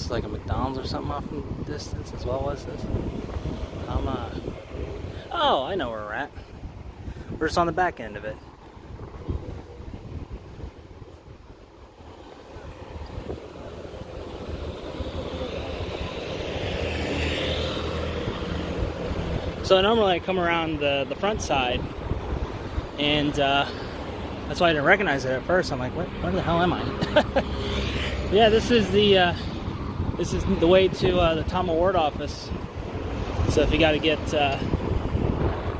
Like a McDonald's or something off in the distance as well as this. Oh, I know where we're at. We're just on the back end of it. So normally I come around the front side, and that's why I didn't recognize it at first. I'm like, where the hell am I? Yeah, this is the way to the Tom Award office. So if you got to get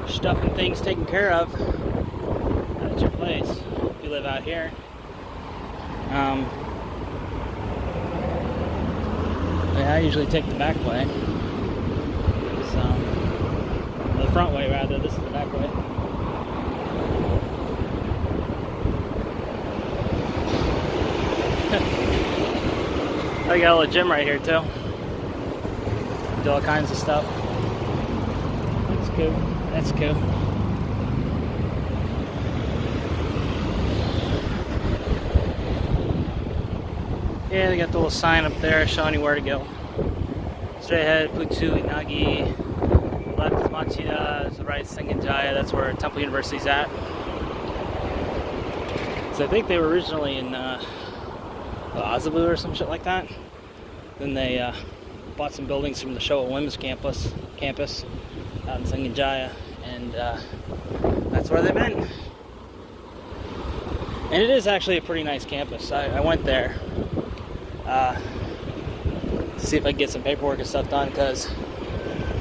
stuff and things taken care of, that's your place. If you live out here. Yeah, I usually take the back way. So, the front way rather. This is the back way. I got a little gym right here too. Do all kinds of stuff. That's cool. That's cool. Yeah, they got the little sign up there showing you where to go. straight ahead, Fuchu Inagi. Left is Machida, to the right is Sengenjaya. That's where Temple University's at. So I think they were originally in Azabu or some shit like that. Then they bought some buildings from the Showa Women's campus out in Sengenjaya, and that's where they've been. And it is actually a pretty nice campus. I went there to see if I could get some paperwork and stuff done, because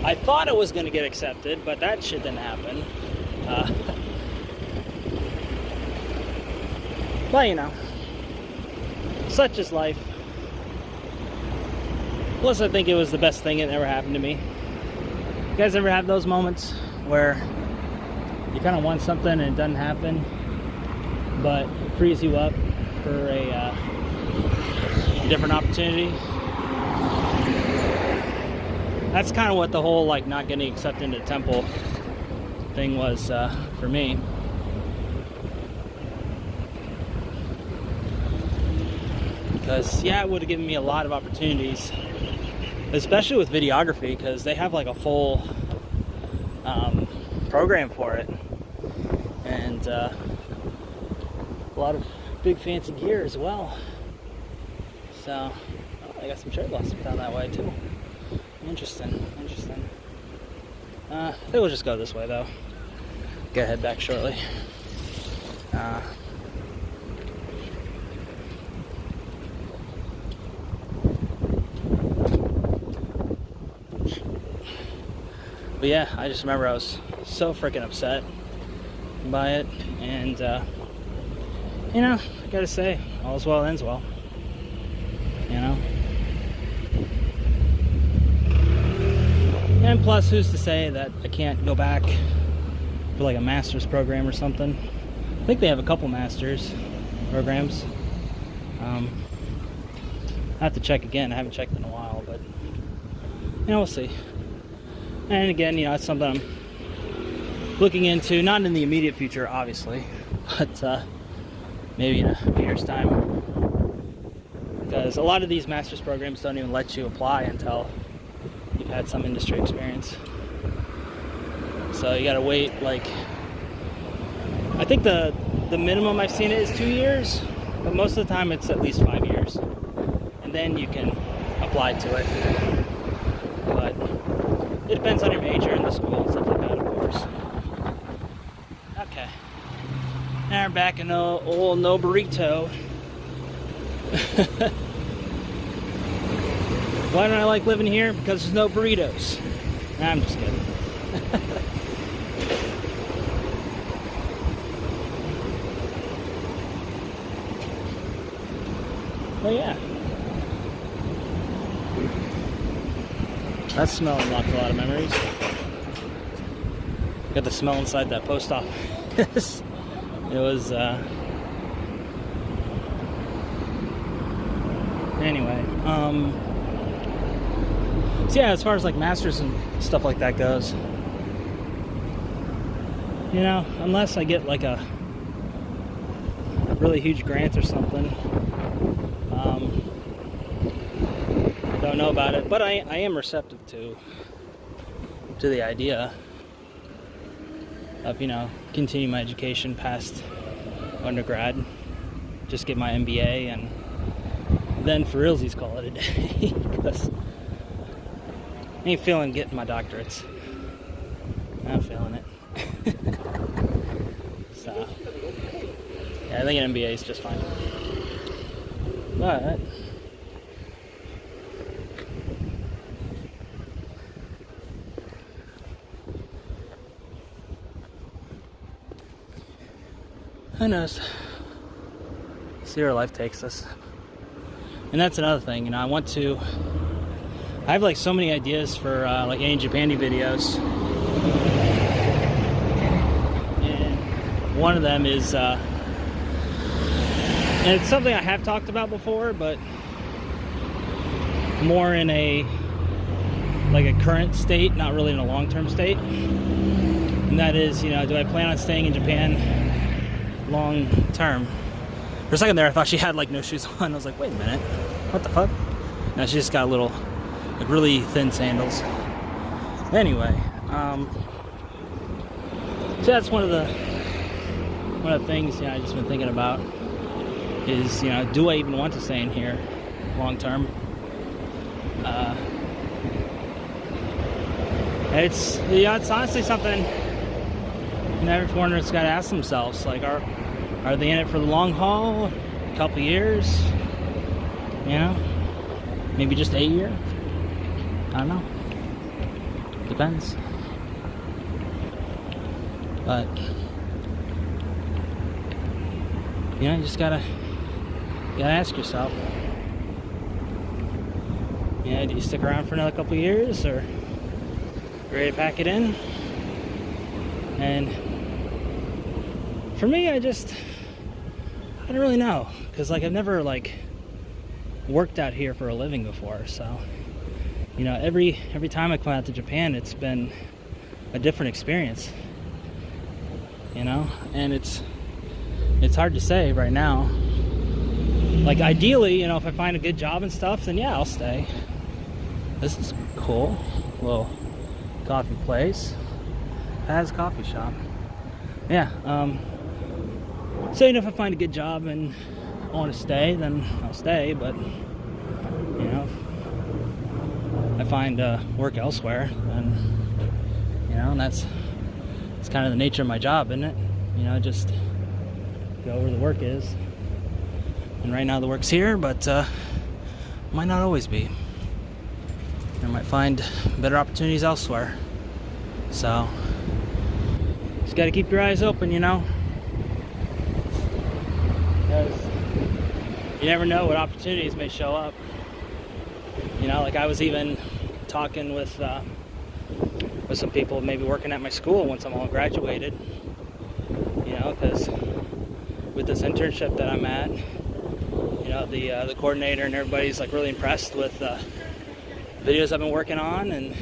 I thought I was going to get accepted, but that shit didn't happen. But you know, such is life. Plus, I think it was the best thing that ever happened to me. You guys ever have those moments where you kind of want something and it doesn't happen, but it frees you up for a different opportunity? That's kind of what the whole like not getting accepted into Temple thing was for me. Because yeah, it would have given me a lot of opportunities, especially with videography, because they have like a full program for it, and a lot of big fancy gear as well. So I got some cherry blossoms down that way too. Interesting. I think we'll just go this way though. Gotta head back shortly. But yeah, I just remember I was so freaking upset by it, and you know, I gotta say, all's well ends well. You know? And plus, who's to say that I can't go back for like a master's program or something? I think they have a couple master's programs. I have to check again. I haven't checked in a while, but you know, we'll see. And again, you know, it's something I'm looking into, not in the immediate future, obviously, but maybe in a few years' time. Because a lot of these master's programs don't even let you apply until you've had some industry experience. So you gotta wait, like, I think the minimum I've seen it is 2 years, but most of the time it's at least 5 years. And then you can apply to it. But it depends on your major and the school and stuff like that, of course. Okay. Now we're back in old No Burrito. Why don't I like living here? Because there's no burritos. Nah, I'm just kidding. Well, yeah. That smell unlocked a lot of memories. Got the smell inside that post office. It was, anyway, so yeah, as far as like masters and stuff like that goes, you know, unless I get like a really huge grant or something, don't know about it, but I am receptive to the idea of, you know, continue my education past undergrad, just get my MBA, and then for realsies call it a day, because I ain't feeling getting my doctorates. I'm feeling it. So yeah, I think an MBA is just fine. But who knows? See where life takes us. And that's another thing, you know, I have like so many ideas for like any Japandi videos. And one of them is, and it's something I have talked about before, but more in a current state, not really in a long-term state. And that is, you know, do I plan on staying in Japan long term? For a second there, I thought she had like no shoes on. I was like, wait a minute, what the fuck? Now she just got a little like really thin sandals. Anyway, so that's one of the things, I've just been thinking about is, do I even want to stay in here long term? It's honestly something every foreigner's got to ask themselves. Like, are they in it for the long haul? A couple years? Maybe just a year? I don't know. Depends. But you just gotta ask yourself. Do you stick around for another couple years, or ready to pack it in? And for me, I don't really know, because I've never worked out here for a living before. So every time I come out to Japan, it's been a different experience. And it's hard to say right now. Ideally, if I find a good job and stuff, then yeah, I'll stay. This is cool. Little coffee place. Paz Coffee Shop. Yeah. So if I find a good job and I want to stay, then I'll stay. But if I find work elsewhere, then and it's kind of the nature of my job, isn't it? Just go where the work is. And right now the work's here, but might not always be. I might find better opportunities elsewhere. So just got to keep your eyes open, because you never know what opportunities may show up. I was even talking with some people maybe working at my school once I'm all graduated. Because with this internship that I'm at, the coordinator and everybody's really impressed with videos I've been working on and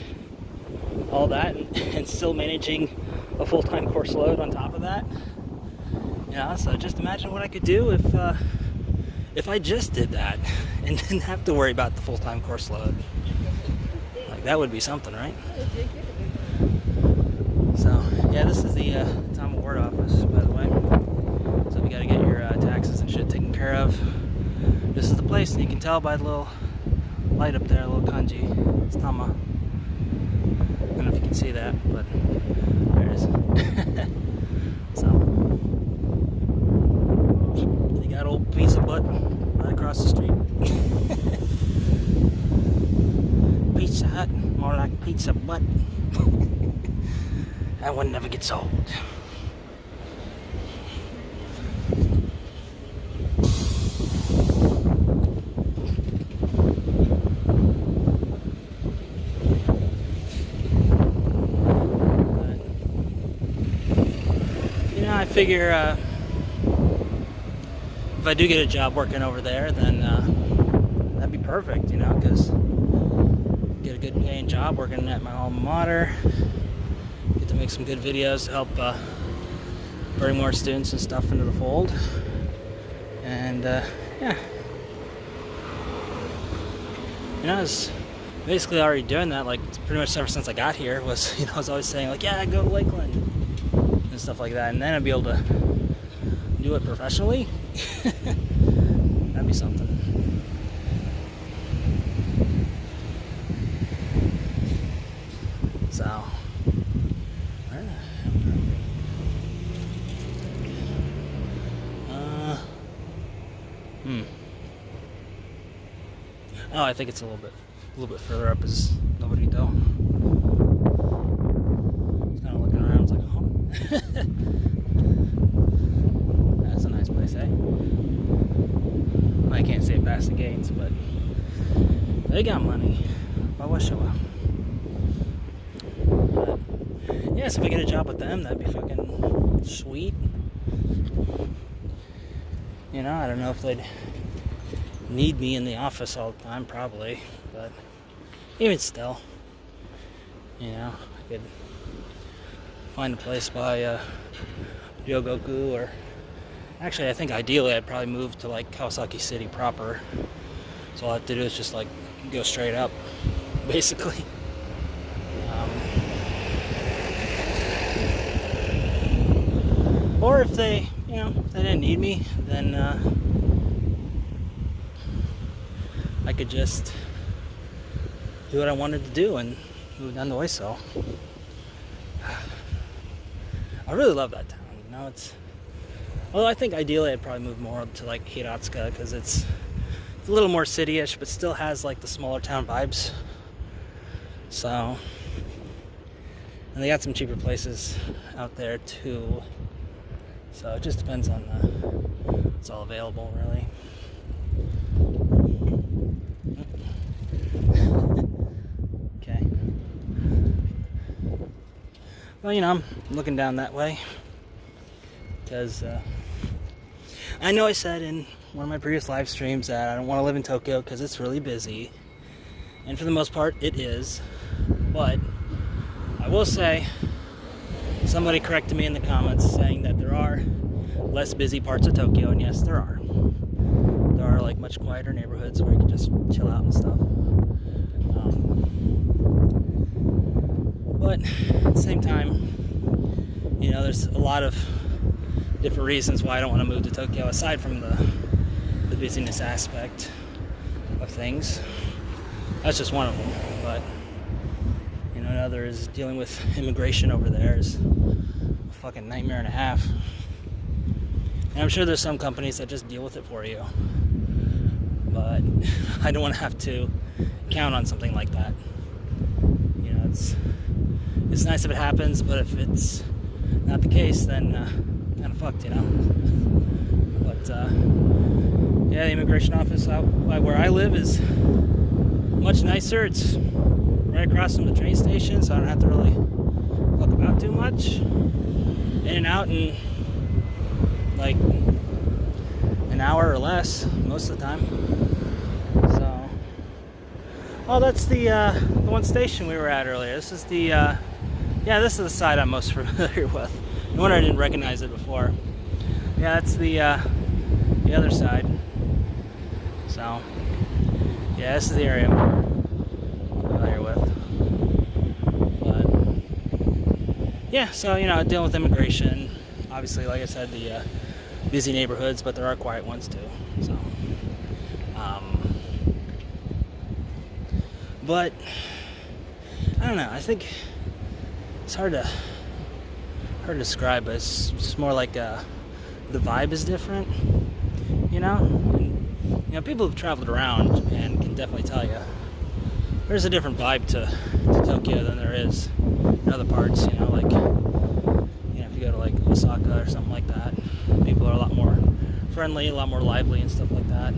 all that, and still managing a full-time course load on top of that. So just imagine what I could do if I just did that and didn't have to worry about the full-time course load. That would be something, right? So yeah, this is the Tom Award office, by the way. So if you got to get your taxes and shit taken care of, this is the place, and you can tell by the little light up there, a little kanji. It's Tama. I don't know if you can see that, but there it is. So you got old Pizza Butt right across the street. Pizza Hut, more like Pizza Butt. That one never gets old. I figure if I do get a job working over there, then that'd be perfect, because get a good paying job working at my alma mater, get to make some good videos to help bring more students and stuff into the fold, and yeah, I was basically already doing that, pretty much ever since I got here. Was I was always saying yeah, go to Lakeland and stuff like that, and then I'd be able to do it professionally. That'd be something. So oh, I think it's a little bit further up is Noborito. It's kind of looking around, it's oh. That's a nice place, eh? I can't say it past the gates, but they got money. Yeah, so if I get a job with them, that'd be fucking sweet. I don't know if they'd need me in the office all the time, probably, but even still, I could find a place by Ryogoku, or actually I think ideally I'd probably move to Kawasaki City proper, so all I have to do is just go straight up, basically. Or if they, if they didn't need me, then I could just do what I wanted to do and move down to Oiso. I really love that town. Although I think ideally I'd probably move more up to like Hiratsuka, because it's a little more city-ish, but still has like the smaller town vibes. So, and they got some cheaper places out there too. So it just depends on what's all available, really. Okay. Well, I'm looking down that way because I know I said in one of my previous live streams that I don't want to live in Tokyo because it's really busy, and for the most part it is. But I will say, somebody corrected me in the comments saying that there are less busy parts of Tokyo, and yes, there are. There are like much quieter neighborhoods where you can just chill out and stuff. But at the same time, there's a lot of different reasons why I don't want to move to Tokyo, aside from the busyness aspect of things. That's just one of them. But another is dealing with immigration over there is a fucking nightmare and a half. And I'm sure there's some companies that just deal with it for you, but I don't want to have to count on something like that. It's nice if it happens, but if it's not the case, then kind of fucked, But yeah, the immigration office out where I live is much nicer. It's right across from the train station, so I don't have to really fuck about too much. In and out in like an hour or less most of the time. So, oh, that's the one station we were at earlier. This is the this is the side I'm most familiar with. No wonder I didn't recognize it before. Yeah, that's the other side. So, yeah, this is the area I'm familiar with. But yeah, so dealing with immigration, obviously, like I said, the busy neighborhoods, but there are quiet ones too. So, but I don't know. I think it's hard to describe, but it's more like the vibe is different. And, people who've traveled around Japan can definitely tell you there's a different vibe to Tokyo than there is in other parts. If you go to like Osaka or something like that, people are a lot more friendly, a lot more lively and stuff like that.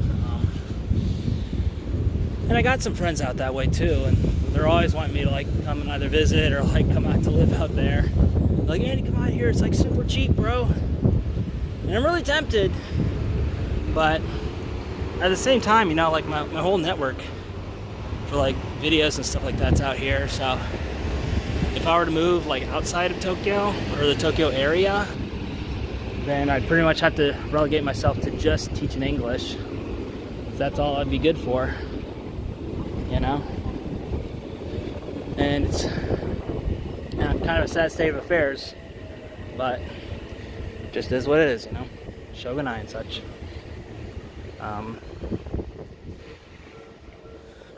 And I got some friends out that way too, and they're always wanting me to like come and either visit or like come out to live out there. Like, Andy, come out here, it's like super cheap, bro. And I'm really tempted, but at the same time, like my whole network for like videos and stuff like that's out here. So if I were to move like outside of Tokyo or the Tokyo area, then I'd pretty much have to relegate myself to just teaching English. That's all I'd be good for, And it's kind of a sad state of affairs, but it just is what it is, Shogunai and such.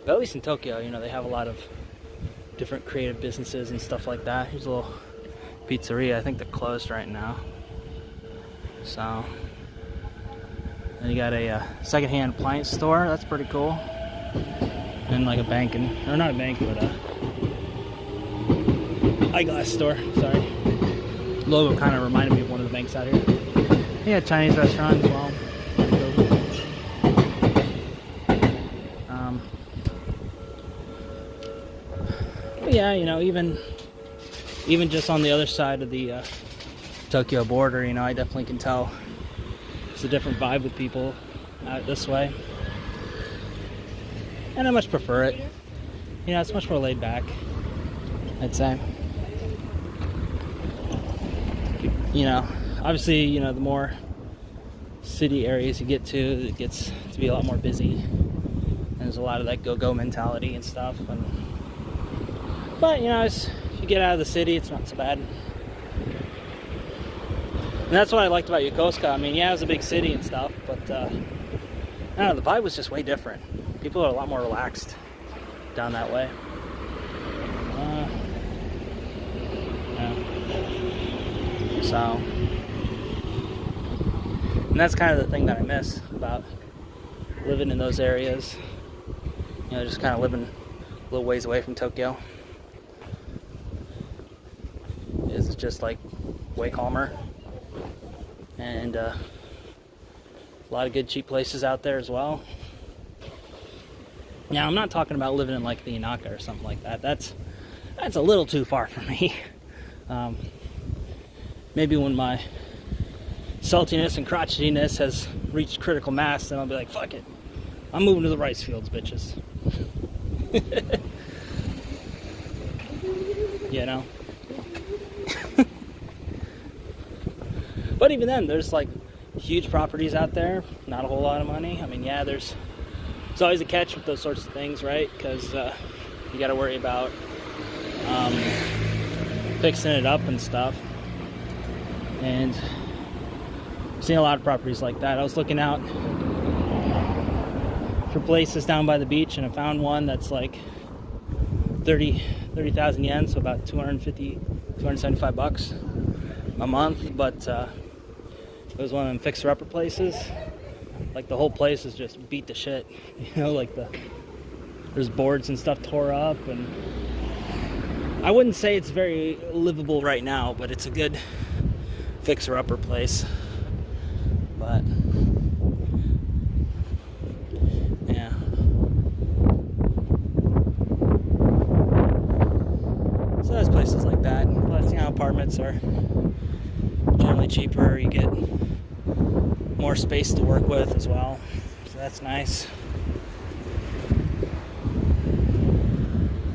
But at least in Tokyo, they have a lot of different creative businesses and stuff like that. Here's a little pizzeria. I think they're closed right now. So, then you got a secondhand appliance store. That's pretty cool. And like a bank, or not a bank, but a eyeglass store. Sorry. Logo kind of reminded me of one of the banks out here. Yeah, Chinese restaurant as well. But yeah, even just on the other side of the Tokyo border, I definitely can tell it's a different vibe with people out this way. And I much prefer it. It's much more laid back, I'd say. Obviously, the more city areas you get to, it gets to be a lot more busy. And there's a lot of that go-go mentality and stuff. And But, you know, if you get out of the city, it's not so bad. And that's what I liked about Yokosuka. I mean, yeah, it was a big city and stuff, but, I don't know, the vibe was just way different. People are a lot more relaxed down that way. Yeah. So, and that's kind of the thing that I miss about living in those areas. You know, just kind of living a little ways away from Tokyo. It's just like way calmer. And a lot of good cheap places out there as well. Now, I'm not talking about living in like the Inaka or something like that. That's a little too far for me. Maybe when my saltiness and crotchetiness has reached critical mass, then I'll be like, fuck it. I'm moving to the rice fields, bitches. You know? But even then, there's like huge properties out there, not a whole lot of money. I mean, yeah, there's always a catch with those sorts of things, right? Because you got to worry about fixing it up and stuff. And I've seen a lot of properties like that. I was looking out for places down by the beach, and I found one that's like 30,000 yen, so about 275 bucks a month. But it was one of them fixer-upper places. Like the whole place is just beat to shit. You know, like there's boards and stuff tore up, and I wouldn't say it's very livable right now, but it's a good fixer-upper place. But yeah. So there's places like that. Plus, you know, apartments are generally cheaper. You get more space to work with as well, so that's nice.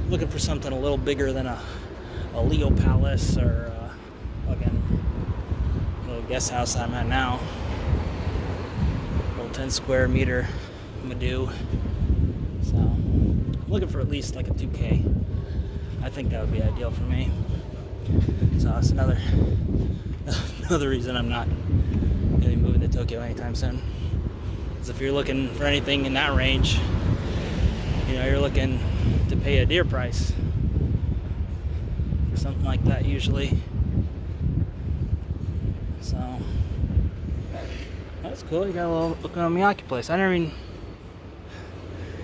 Looking for something a little bigger than a Leo Palace or again, little guest house I'm at now. Little 10 square meter Madu. So I'm looking for at least like a 2K. I think that would be ideal for me. So that's another reason I'm not going to be moving to Tokyo anytime soon. Because if you're looking for anything in that range, you know, you're looking to pay a dear price for something like that usually. So that's cool. You got a little okonomiyaki place. I never even.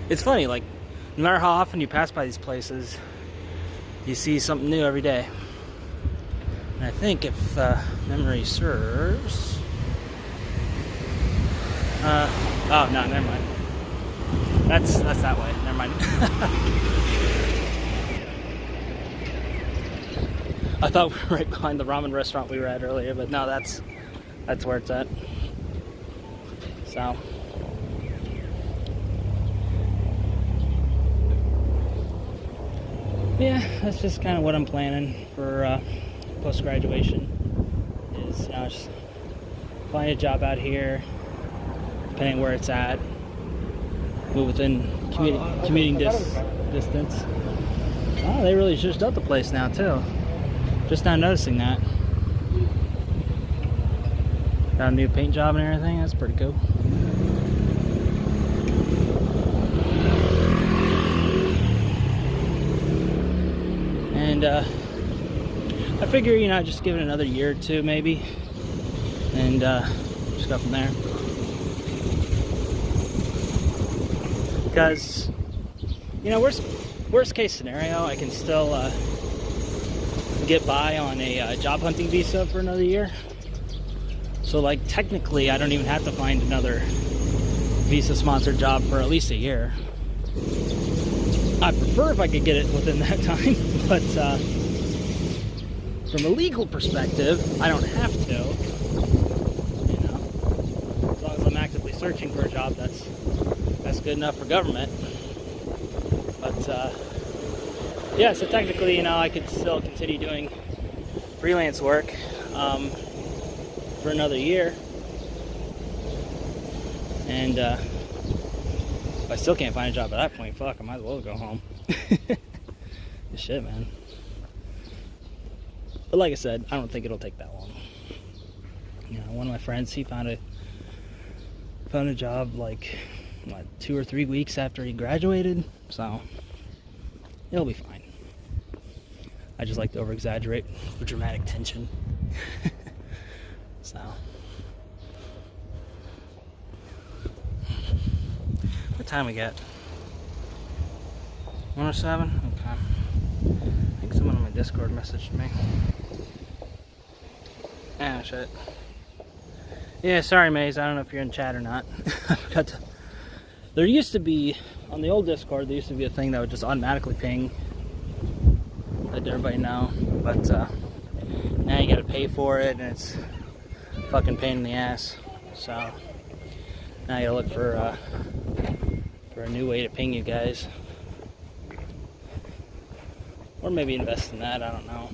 It's funny, like no matter how often you pass by these places, you see something new every day. And I think if memory serves. Oh no, never mind. That's that way. Never mind. I thought we were right behind the ramen restaurant we were at earlier, but no, that's where it's at. So yeah, that's just kind of what I'm planning for post-graduation. Is, you know, just find a job out here, depending where it's at. Move within commuting distance. Oh, they really zhuzhed up the place now too. Just now noticing that. Got a new paint job and everything. That's pretty cool. And I figure, you know, just give it another year or two maybe, and just go from there. Because, you know, worst case scenario, I can still get by on a job hunting visa for another year. So, like, technically, I don't even have to find another visa-sponsored job for at least a year. I'd prefer if I could get it within that time, but from a legal perspective, I don't have to. You know, as long as I'm actively searching for a job that's good enough for government. But yeah, so technically, you know, I could still continue doing freelance work for another year. And if I still can't find a job at that point, fuck, I might as well go home. Good shit, man. But like I said, I don't think it'll take that long. You know, one of my friends, he found a job like, what, 2 or 3 weeks after he graduated, so it'll be fine. I just like to over-exaggerate for dramatic tension. So, what time we got? 107? Okay. I think someone on my Discord messaged me. Ah, shit. Yeah, sorry, Maze. I don't know if you're in chat or not. I forgot to. There used to be, on the old Discord, there used to be a thing that would just automatically ping. Let everybody know. But now you gotta pay for it, and it's a fucking pain in the ass. So now you gotta look for a new way to ping you guys. Or maybe invest in that, I don't know.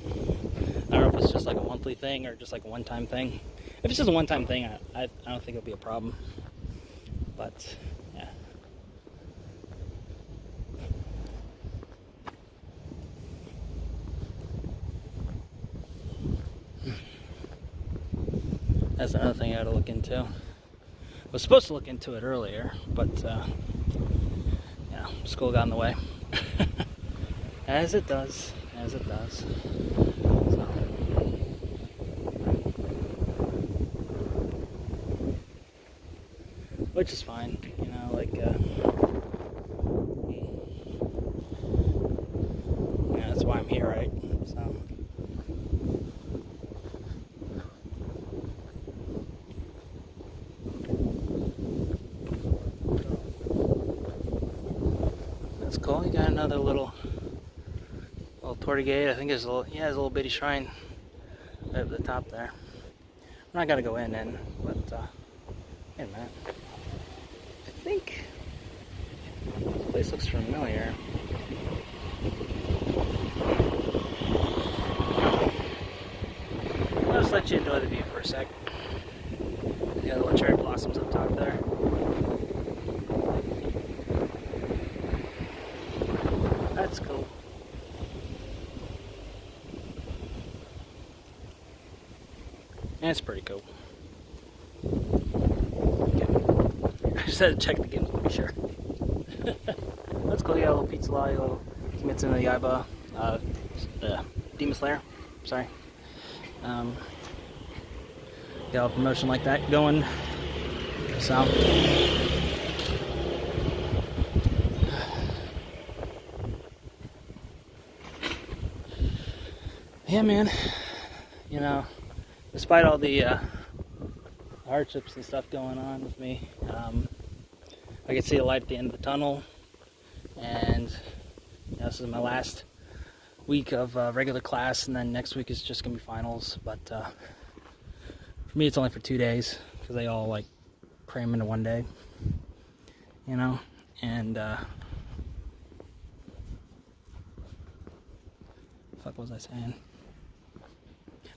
I don't know if it's just like a monthly thing or just like a one-time thing. If it's just a one-time thing, I don't think it'll be a problem. But, yeah. That's another thing I gotta look into. I was supposed to look into it earlier, but, yeah, school got in the way. As it does. As it does. So. Which is fine, you know, like, yeah, that's why I'm here, right? So. That's cool. You got another little torii gate. I think there's a little, yeah, there's a little bitty shrine right at the top there. I'm not gonna go in, but wait a minute. I think this place looks familiar. I'll just let you enjoy the view for a sec. The other little cherry blossoms up top there. That's cool. That's pretty cool. Okay. I just had to check the game to be sure. That's cool. You got a little pizza lot, a little Kimetsu no Yaiba, Demon Slayer. Sorry. Got a promotion like that going. So. Yeah, man. You know, despite all the hardships and stuff going on with me, I can see a light at the end of the tunnel, and you know, this is my last week of regular class, and then next week is just gonna be finals. But for me, it's only for 2 days because they all like cram into one day, you know. And fuck, what was I saying?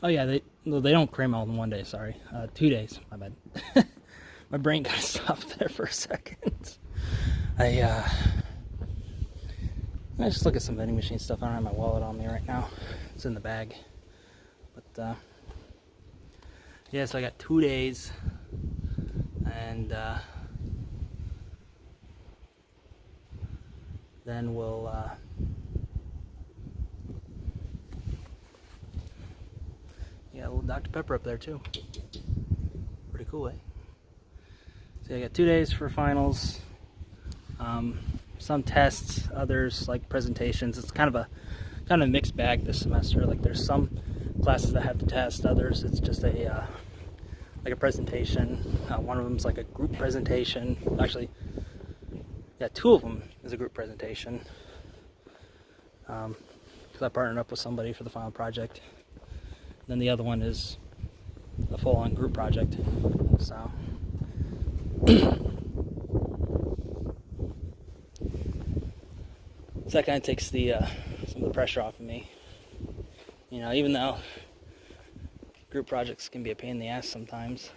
Oh yeah, they don't cram all in one day, sorry. 2 days, my bad. My brain kind of stopped there for a second. I just look at some vending machine stuff. I don't have my wallet on me right now. It's in the bag. But yeah, so I got 2 days, and then we'll yeah, a little Dr. Pepper up there too. Pretty cool, eh? So I got 2 days for finals. Some tests, others like presentations. It's kind of a mixed bag this semester. Like there's some classes that have to test, others it's just a like a presentation. One of them's like a group presentation. Actually, yeah, 2 of them is a group presentation. Because I partnered up with somebody for the final project. Then the other one is a full-on group project. So so that kind of takes the some of the pressure off of me. You know, even though group projects can be a pain in the ass sometimes.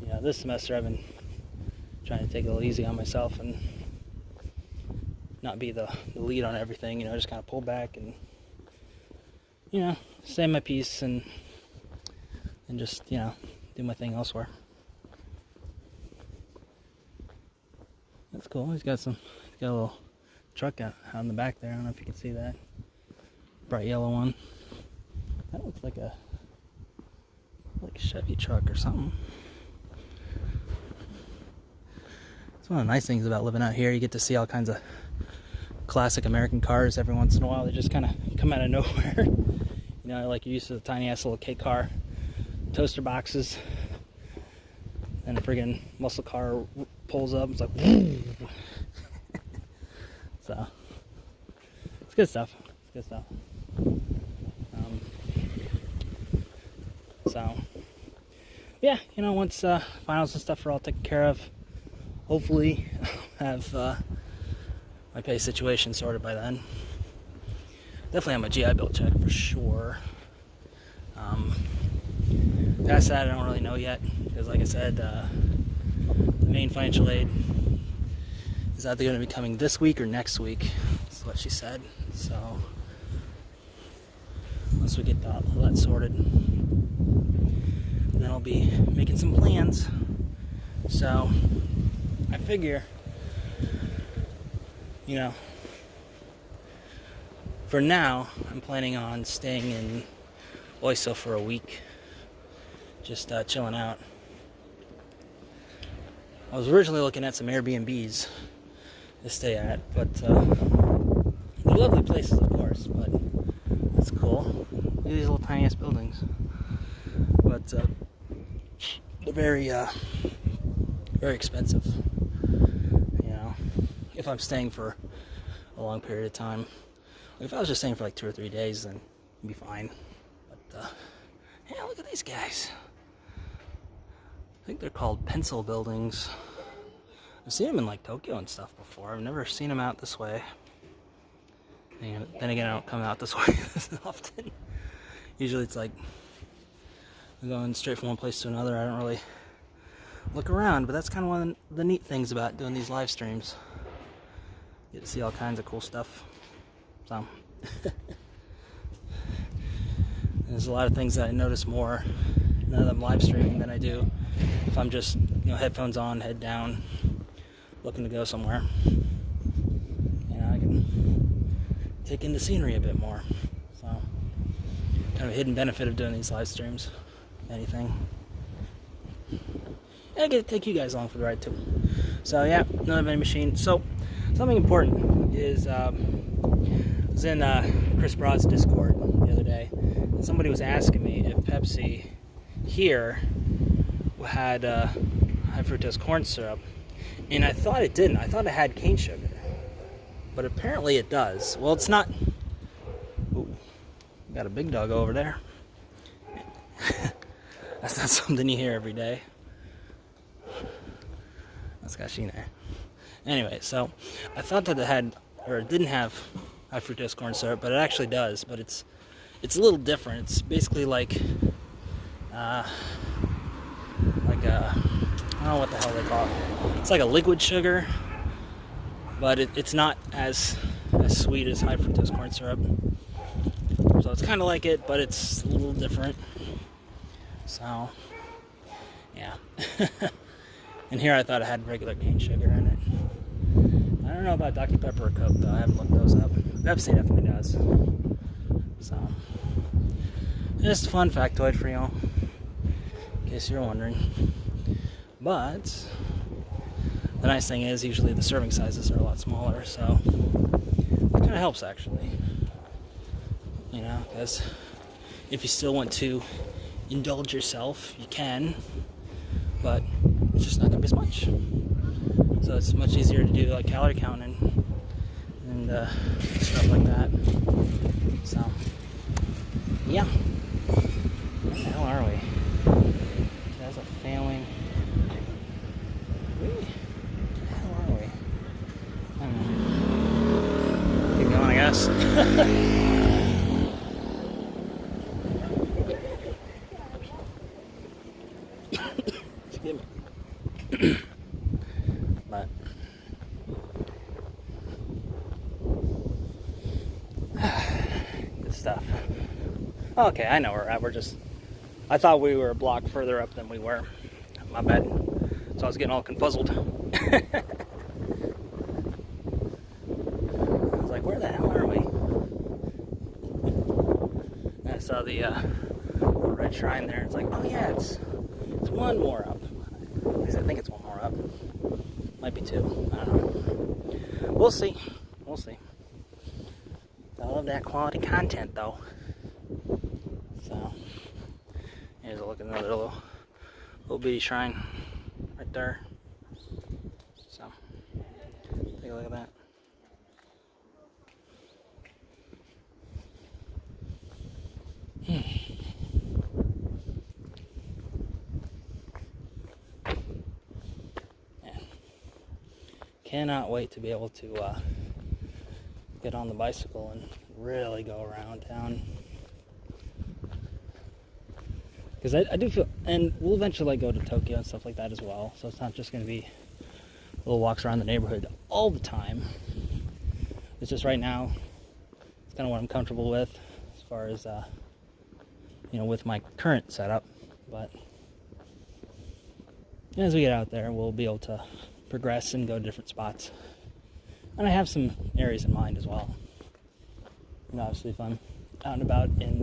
You know, this semester I've been trying to take it a little easy on myself and not be the lead on everything, you know, just kind of pull back and, you know, say my piece and just, you know, do my thing elsewhere. That's cool. He's got a little truck out in the back there. I don't know if you can see that. Bright yellow one. That looks like a Chevy truck or something. It's one of the nice things about living out here. You get to see all kinds of classic American cars every once in a while. They just kind of come out of nowhere. You know, like you're used to the tiny ass little K car, toaster boxes, and a friggin' muscle car pulls up. It's like, so it's good stuff. It's good stuff. So yeah, you know, once finals and stuff are all taken care of, hopefully I'll have my pay situation sorted by then. Definitely have my GI Bill check for sure. Past that, I don't really know yet, because like I said, the main financial aid is either going to be coming this week or next week. That's what she said. So once we get all that sorted, then I'll be making some plans. So I figure, you know, for now, I'm planning on staying in Oiso for a week, just chilling out. I was originally looking at some Airbnbs to stay at, but they're lovely places, of course, but it's cool. Look at these little tiny ass buildings. But they're very, very expensive. You know, if I'm staying for a long period of time. Like if I was just staying for like 2 or 3 days, then it'd be fine. But yeah, look at these guys. I think they're called pencil buildings. I've seen them in like Tokyo and stuff before. I've never seen them out this way. And then again, I don't come out this way this often. Usually it's like I'm going straight from one place to another. I don't really look around, but that's kind of one of the neat things about doing these live streams. You get to see all kinds of cool stuff. So there's a lot of things that I notice more now that I'm live streaming than I do if I'm just, you know, headphones on, head down, looking to go somewhere. You know, I can take in the scenery a bit more. So kind of a hidden benefit of doing these live streams. Anything. And I get to take you guys along for the ride too. So yeah, another vending machine. So something important is I was in Chris Broad's Discord the other day, and somebody was asking me if Pepsi here had high fructose corn syrup, and I thought it didn't. I thought it had cane sugar, but apparently it does. Well, it's not. Ooh, got a big dog over there. That's not something you hear every day. That's Kashine. Anyway, so I thought that it had, or it didn't have high fructose corn syrup, but it actually does. But it's a little different. It's basically like I don't know what the hell they call it. It's like a liquid sugar, but it's not as sweet as high fructose corn syrup. So it's kind of like it, but it's a little different. So yeah. And here I thought it had regular cane sugar in it. I don't know about Dr. Pepper or Coke though. I haven't looked those up. Pepsi definitely does. So just a fun factoid for y'all, in case you're wondering. But the nice thing is usually the serving sizes are a lot smaller, so it kind of helps actually. You know, because if you still want to indulge yourself, you can, but it's just not going to be as much. So it's much easier to do like calorie counting and stuff like that. So yeah, where the hell are we? That's a failing. Where the hell are we? I don't know. Keep going, I guess. But stuff. Okay, I know where we're at. I thought we were a block further up than we were. My bad. So I was getting all confuzzled. I was like, where the hell are we? And I saw the red shrine there. It's like, oh yeah, it's one more up. At least I think it's one more up. Might be two. I don't know. We'll see. We'll see. I love that quality content though. So here's a look at another little bitty shrine right there. So take a look at that. Man, cannot wait to be able to get on the bicycle and really go around town. Because I do feel, and we'll eventually like go to Tokyo and stuff like that as well. So it's not just going to be little walks around the neighborhood all the time. It's just right now, it's kind of what I'm comfortable with as far as, with my current setup. But as we get out there, we'll be able to progress and go to different spots. And I have some areas in mind as well. And obviously if I'm out and about in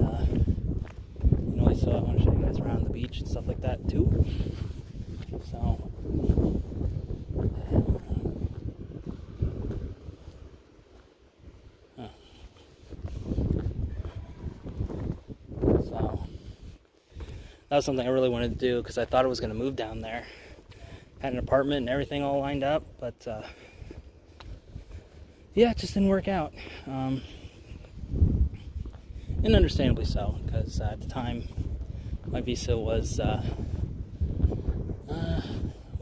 Illinois, so I want to show you guys around the beach and stuff like that too. So that was something I really wanted to do because I thought I was going to move down there. Had an apartment and everything all lined up, but yeah, it just didn't work out. And understandably so, because at the time my visa was I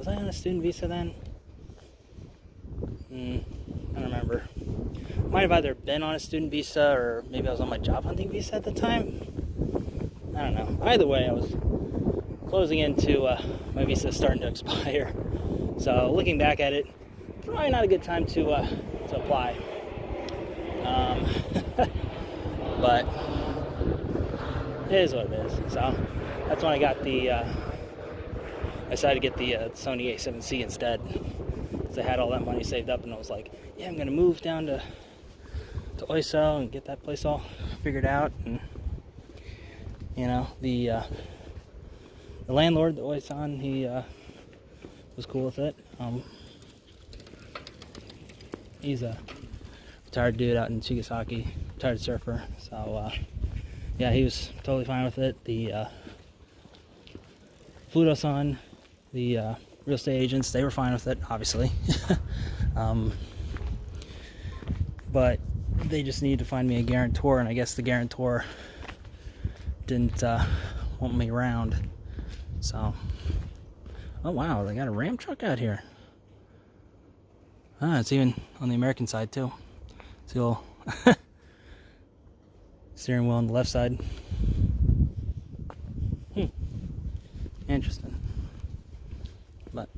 on a student visa then? I don't remember. Might have either been on a student visa or maybe I was on my job hunting visa at the time. I don't know. Either way, I was closing into my visa starting to expire. So looking back at it, probably not a good time to apply. But it is what it is. So that's when I got I decided to get the Sony A7C instead. Because I had all that money saved up and I was like, yeah, I'm going to move down to Oiso and get that place all figured out. And the landlord, the Oisan, he was cool with it. He's a retired dude out in Chigasaki, retired surfer. So yeah, he was totally fine with it. The Fudo-san, the real estate agents, they were fine with it, obviously. But they just needed to find me a guarantor, and I guess the guarantor didn't want me around. So, oh wow, they got a Ram truck out here. Ah, it's even on the American side too. See a little steering wheel on the left side. Interesting. But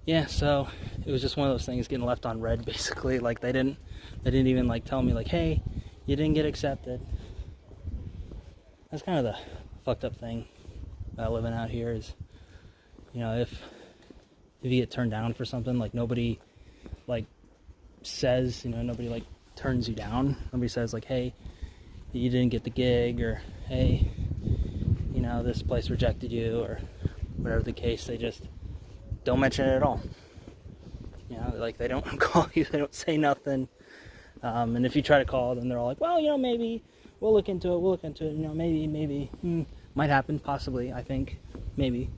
yeah, so it was just one of those things getting left on red, basically. Like they didn't even like tell me like, hey, you didn't get accepted. That's kind of the fucked up thing about living out here is, if you get turned down for something, like nobody like says, nobody like turns you down. Nobody says like, hey, you didn't get the gig, or hey, this place rejected you, or whatever the case. They just don't mention it at all. Like they don't call you, they don't say nothing. And if you try to call, then they're all like, well, maybe we'll look into it. Maybe, might happen, possibly, I think, maybe.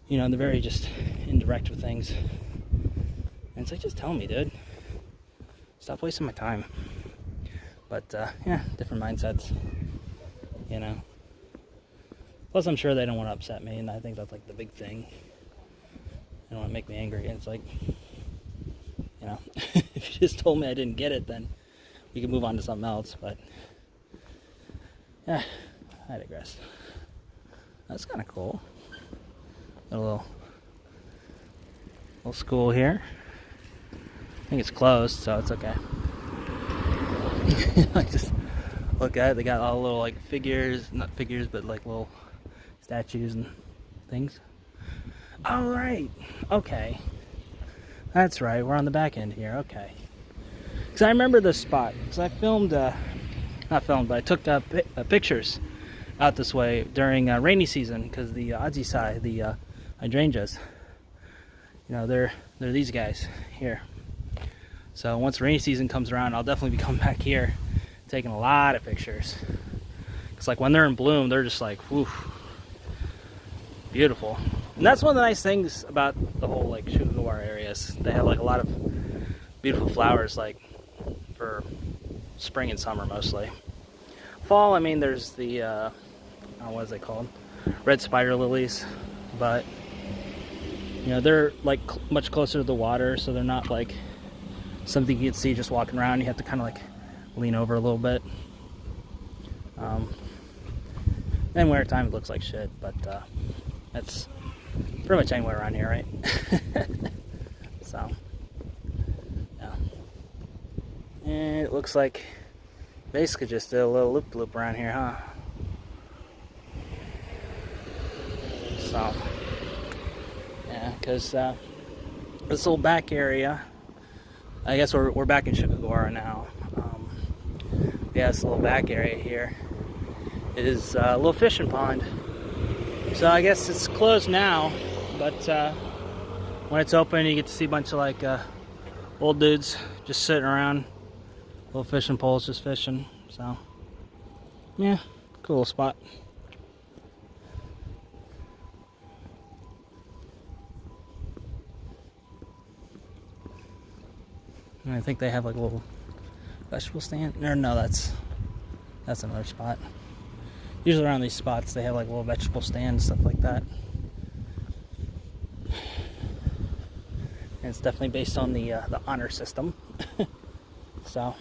They're very just indirect with things. And it's like, just tell me, dude. Stop wasting my time. But, yeah, different mindsets, Plus, I'm sure they don't want to upset me, and I think that's, like, the big thing. They don't want to make me angry, and it's like, if you just told me I didn't get it, then we could move on to something else, but, yeah, I digress. That's kind of cool. Got a little school here. I think it's closed, so it's okay. Like, just look at it. They got all the little like figures, not figures, but like little statues and things. All right, okay, that's right. We're on the back end here. Okay, because I remember this spot because I filmed, not filmed, but I took pictures out this way during rainy season because the Adzisai, the hydrangeas, you know, they're these guys here. So once rainy season comes around, I'll definitely be coming back here, taking a lot of pictures. It's like when they're in bloom, they're just like, whew, beautiful. And that's one of the nice things about the whole like Shukagawara areas. They have like a lot of beautiful flowers, like for spring and summer mostly. Fall, I mean, there's the what is it called? Red spider lilies, but you know, they're like much closer to the water, so they're not like something you can see just walking around. You have to kind of like lean over a little bit. In winter time it looks like shit, but that's pretty much anywhere around here, right? So yeah, and it looks like basically just a little loop around here, huh? So yeah, because this little back area, I guess we're back in Shukagawara now. Yeah, this little back area here is a little fishing pond. So I guess it's closed now, but when it's open, you get to see a bunch of like old dudes just sitting around, little fishing poles, just fishing. So yeah, cool spot. And I think they have like a little vegetable stand. Or no, that's another spot. Usually around these spots they have like little vegetable stands, stuff like that. And it's definitely based on the honor system. So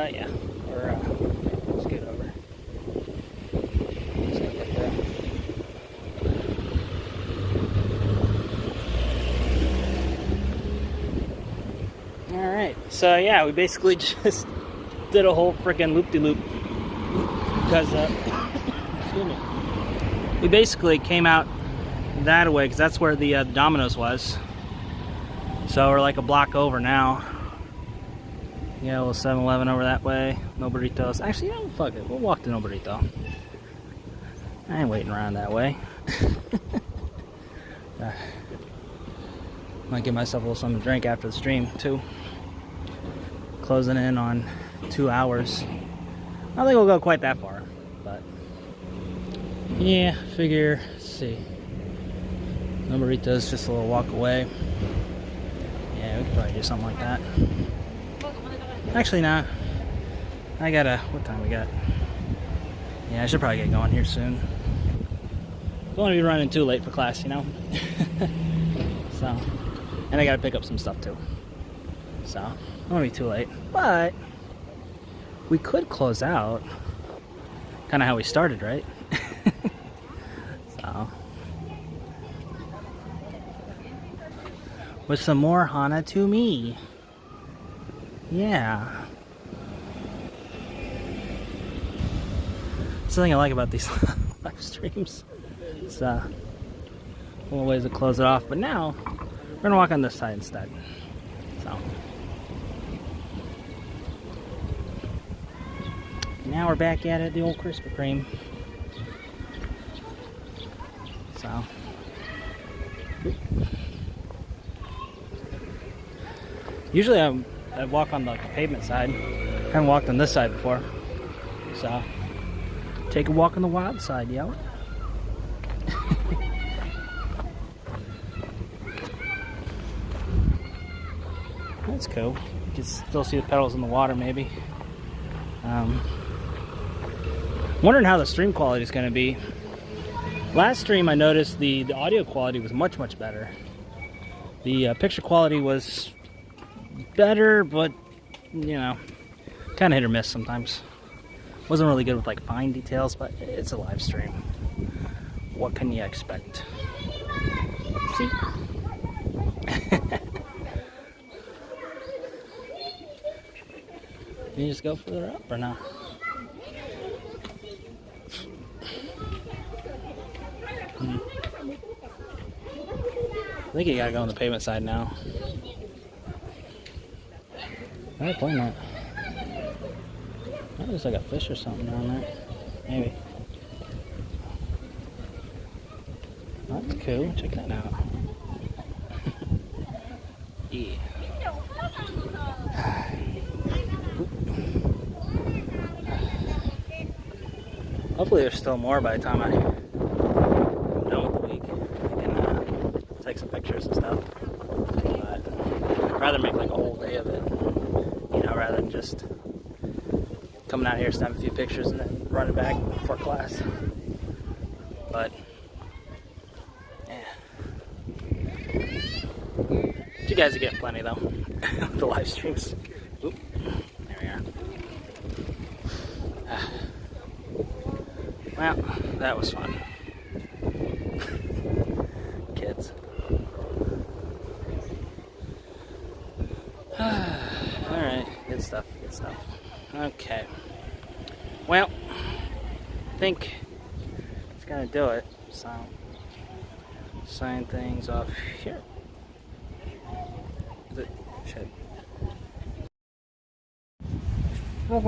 yeah, let's get over. Just gonna get there. All right, so yeah, we basically just did a whole freaking loop-de-loop because excuse me. We basically came out that way because that's where the Dominoes was. So we're like a block over now. Yeah, a little 7-Eleven over that way. No burritos. Actually, you know, fuck it. We'll walk to No Burrito. I ain't waiting around that way. Might give myself a little something to drink after the stream, too. Closing in on 2 hours. I don't think we'll go quite that far, but yeah, figure, let's see. No Burritos, just a little walk away. Yeah, we could probably do something like that. Actually, nah. I gotta, what time we got? Yeah, I should probably get going here soon. Don't want to be running too late for class, you know? So, and I gotta pick up some stuff too. So, don't want to be too late. But, we could close out. Kind of how we started, right? So, with some more Hana to me. Yeah. That's the thing I like about these live streams. It's a little ways to close it off. But now, we're going to walk on this side instead. So. Now we're back at it, the old Krispy Kreme. So. Usually I walk on the pavement side. I haven't walked on this side before. So, take a walk on the wild side, yo. That's cool. You can still see the pedals in the water, maybe. Wondering how the stream quality is going to be. Last stream I noticed the audio quality was much better. The picture quality was better, but you know, kind of hit or miss sometimes. Wasn't really good with like fine details, but it's a live stream. What can you expect? See? Can you just go further up or not? I think you gotta go on the pavement side now. I point that. That looks like a fish or something down there. Maybe. That's cool. Check that out. Yeah. Hopefully there's still more by the time I'm done with the week. I can take some pictures and stuff. But I'd rather make like a whole day of it. You know, rather than just coming out here, snapping a few pictures, and then running back for class. But yeah, you guys are getting plenty though. The live streams. Oop, there we are. Well, that was fun. Kids. Alright, good stuff, good stuff. Okay. Well, I think it's gonna do it. So, sign things off here. Is it? Shit. Oh,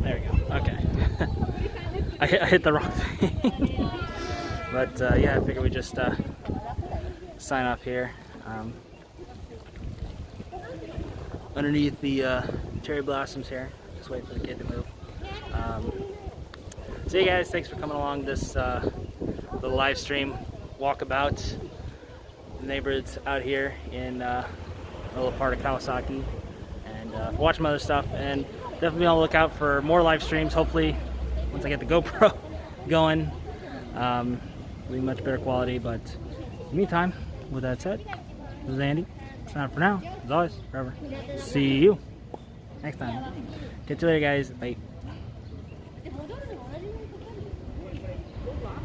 there we go. Okay. I hit the wrong thing. But yeah, I figured we just sign off here. Underneath the cherry blossoms here. Just wait for the kid to move. So yeah, guys, thanks for coming along this little live stream walkabout. The neighborhoods out here in a little part of Kawasaki, and watch some other stuff, and definitely be on the lookout for more live streams. Hopefully once I get the GoPro going, it'll be much better quality. But in the meantime, with that said, this is Andy. It's not for now. As always, forever. See you next time. Catch you later, guys. Bye.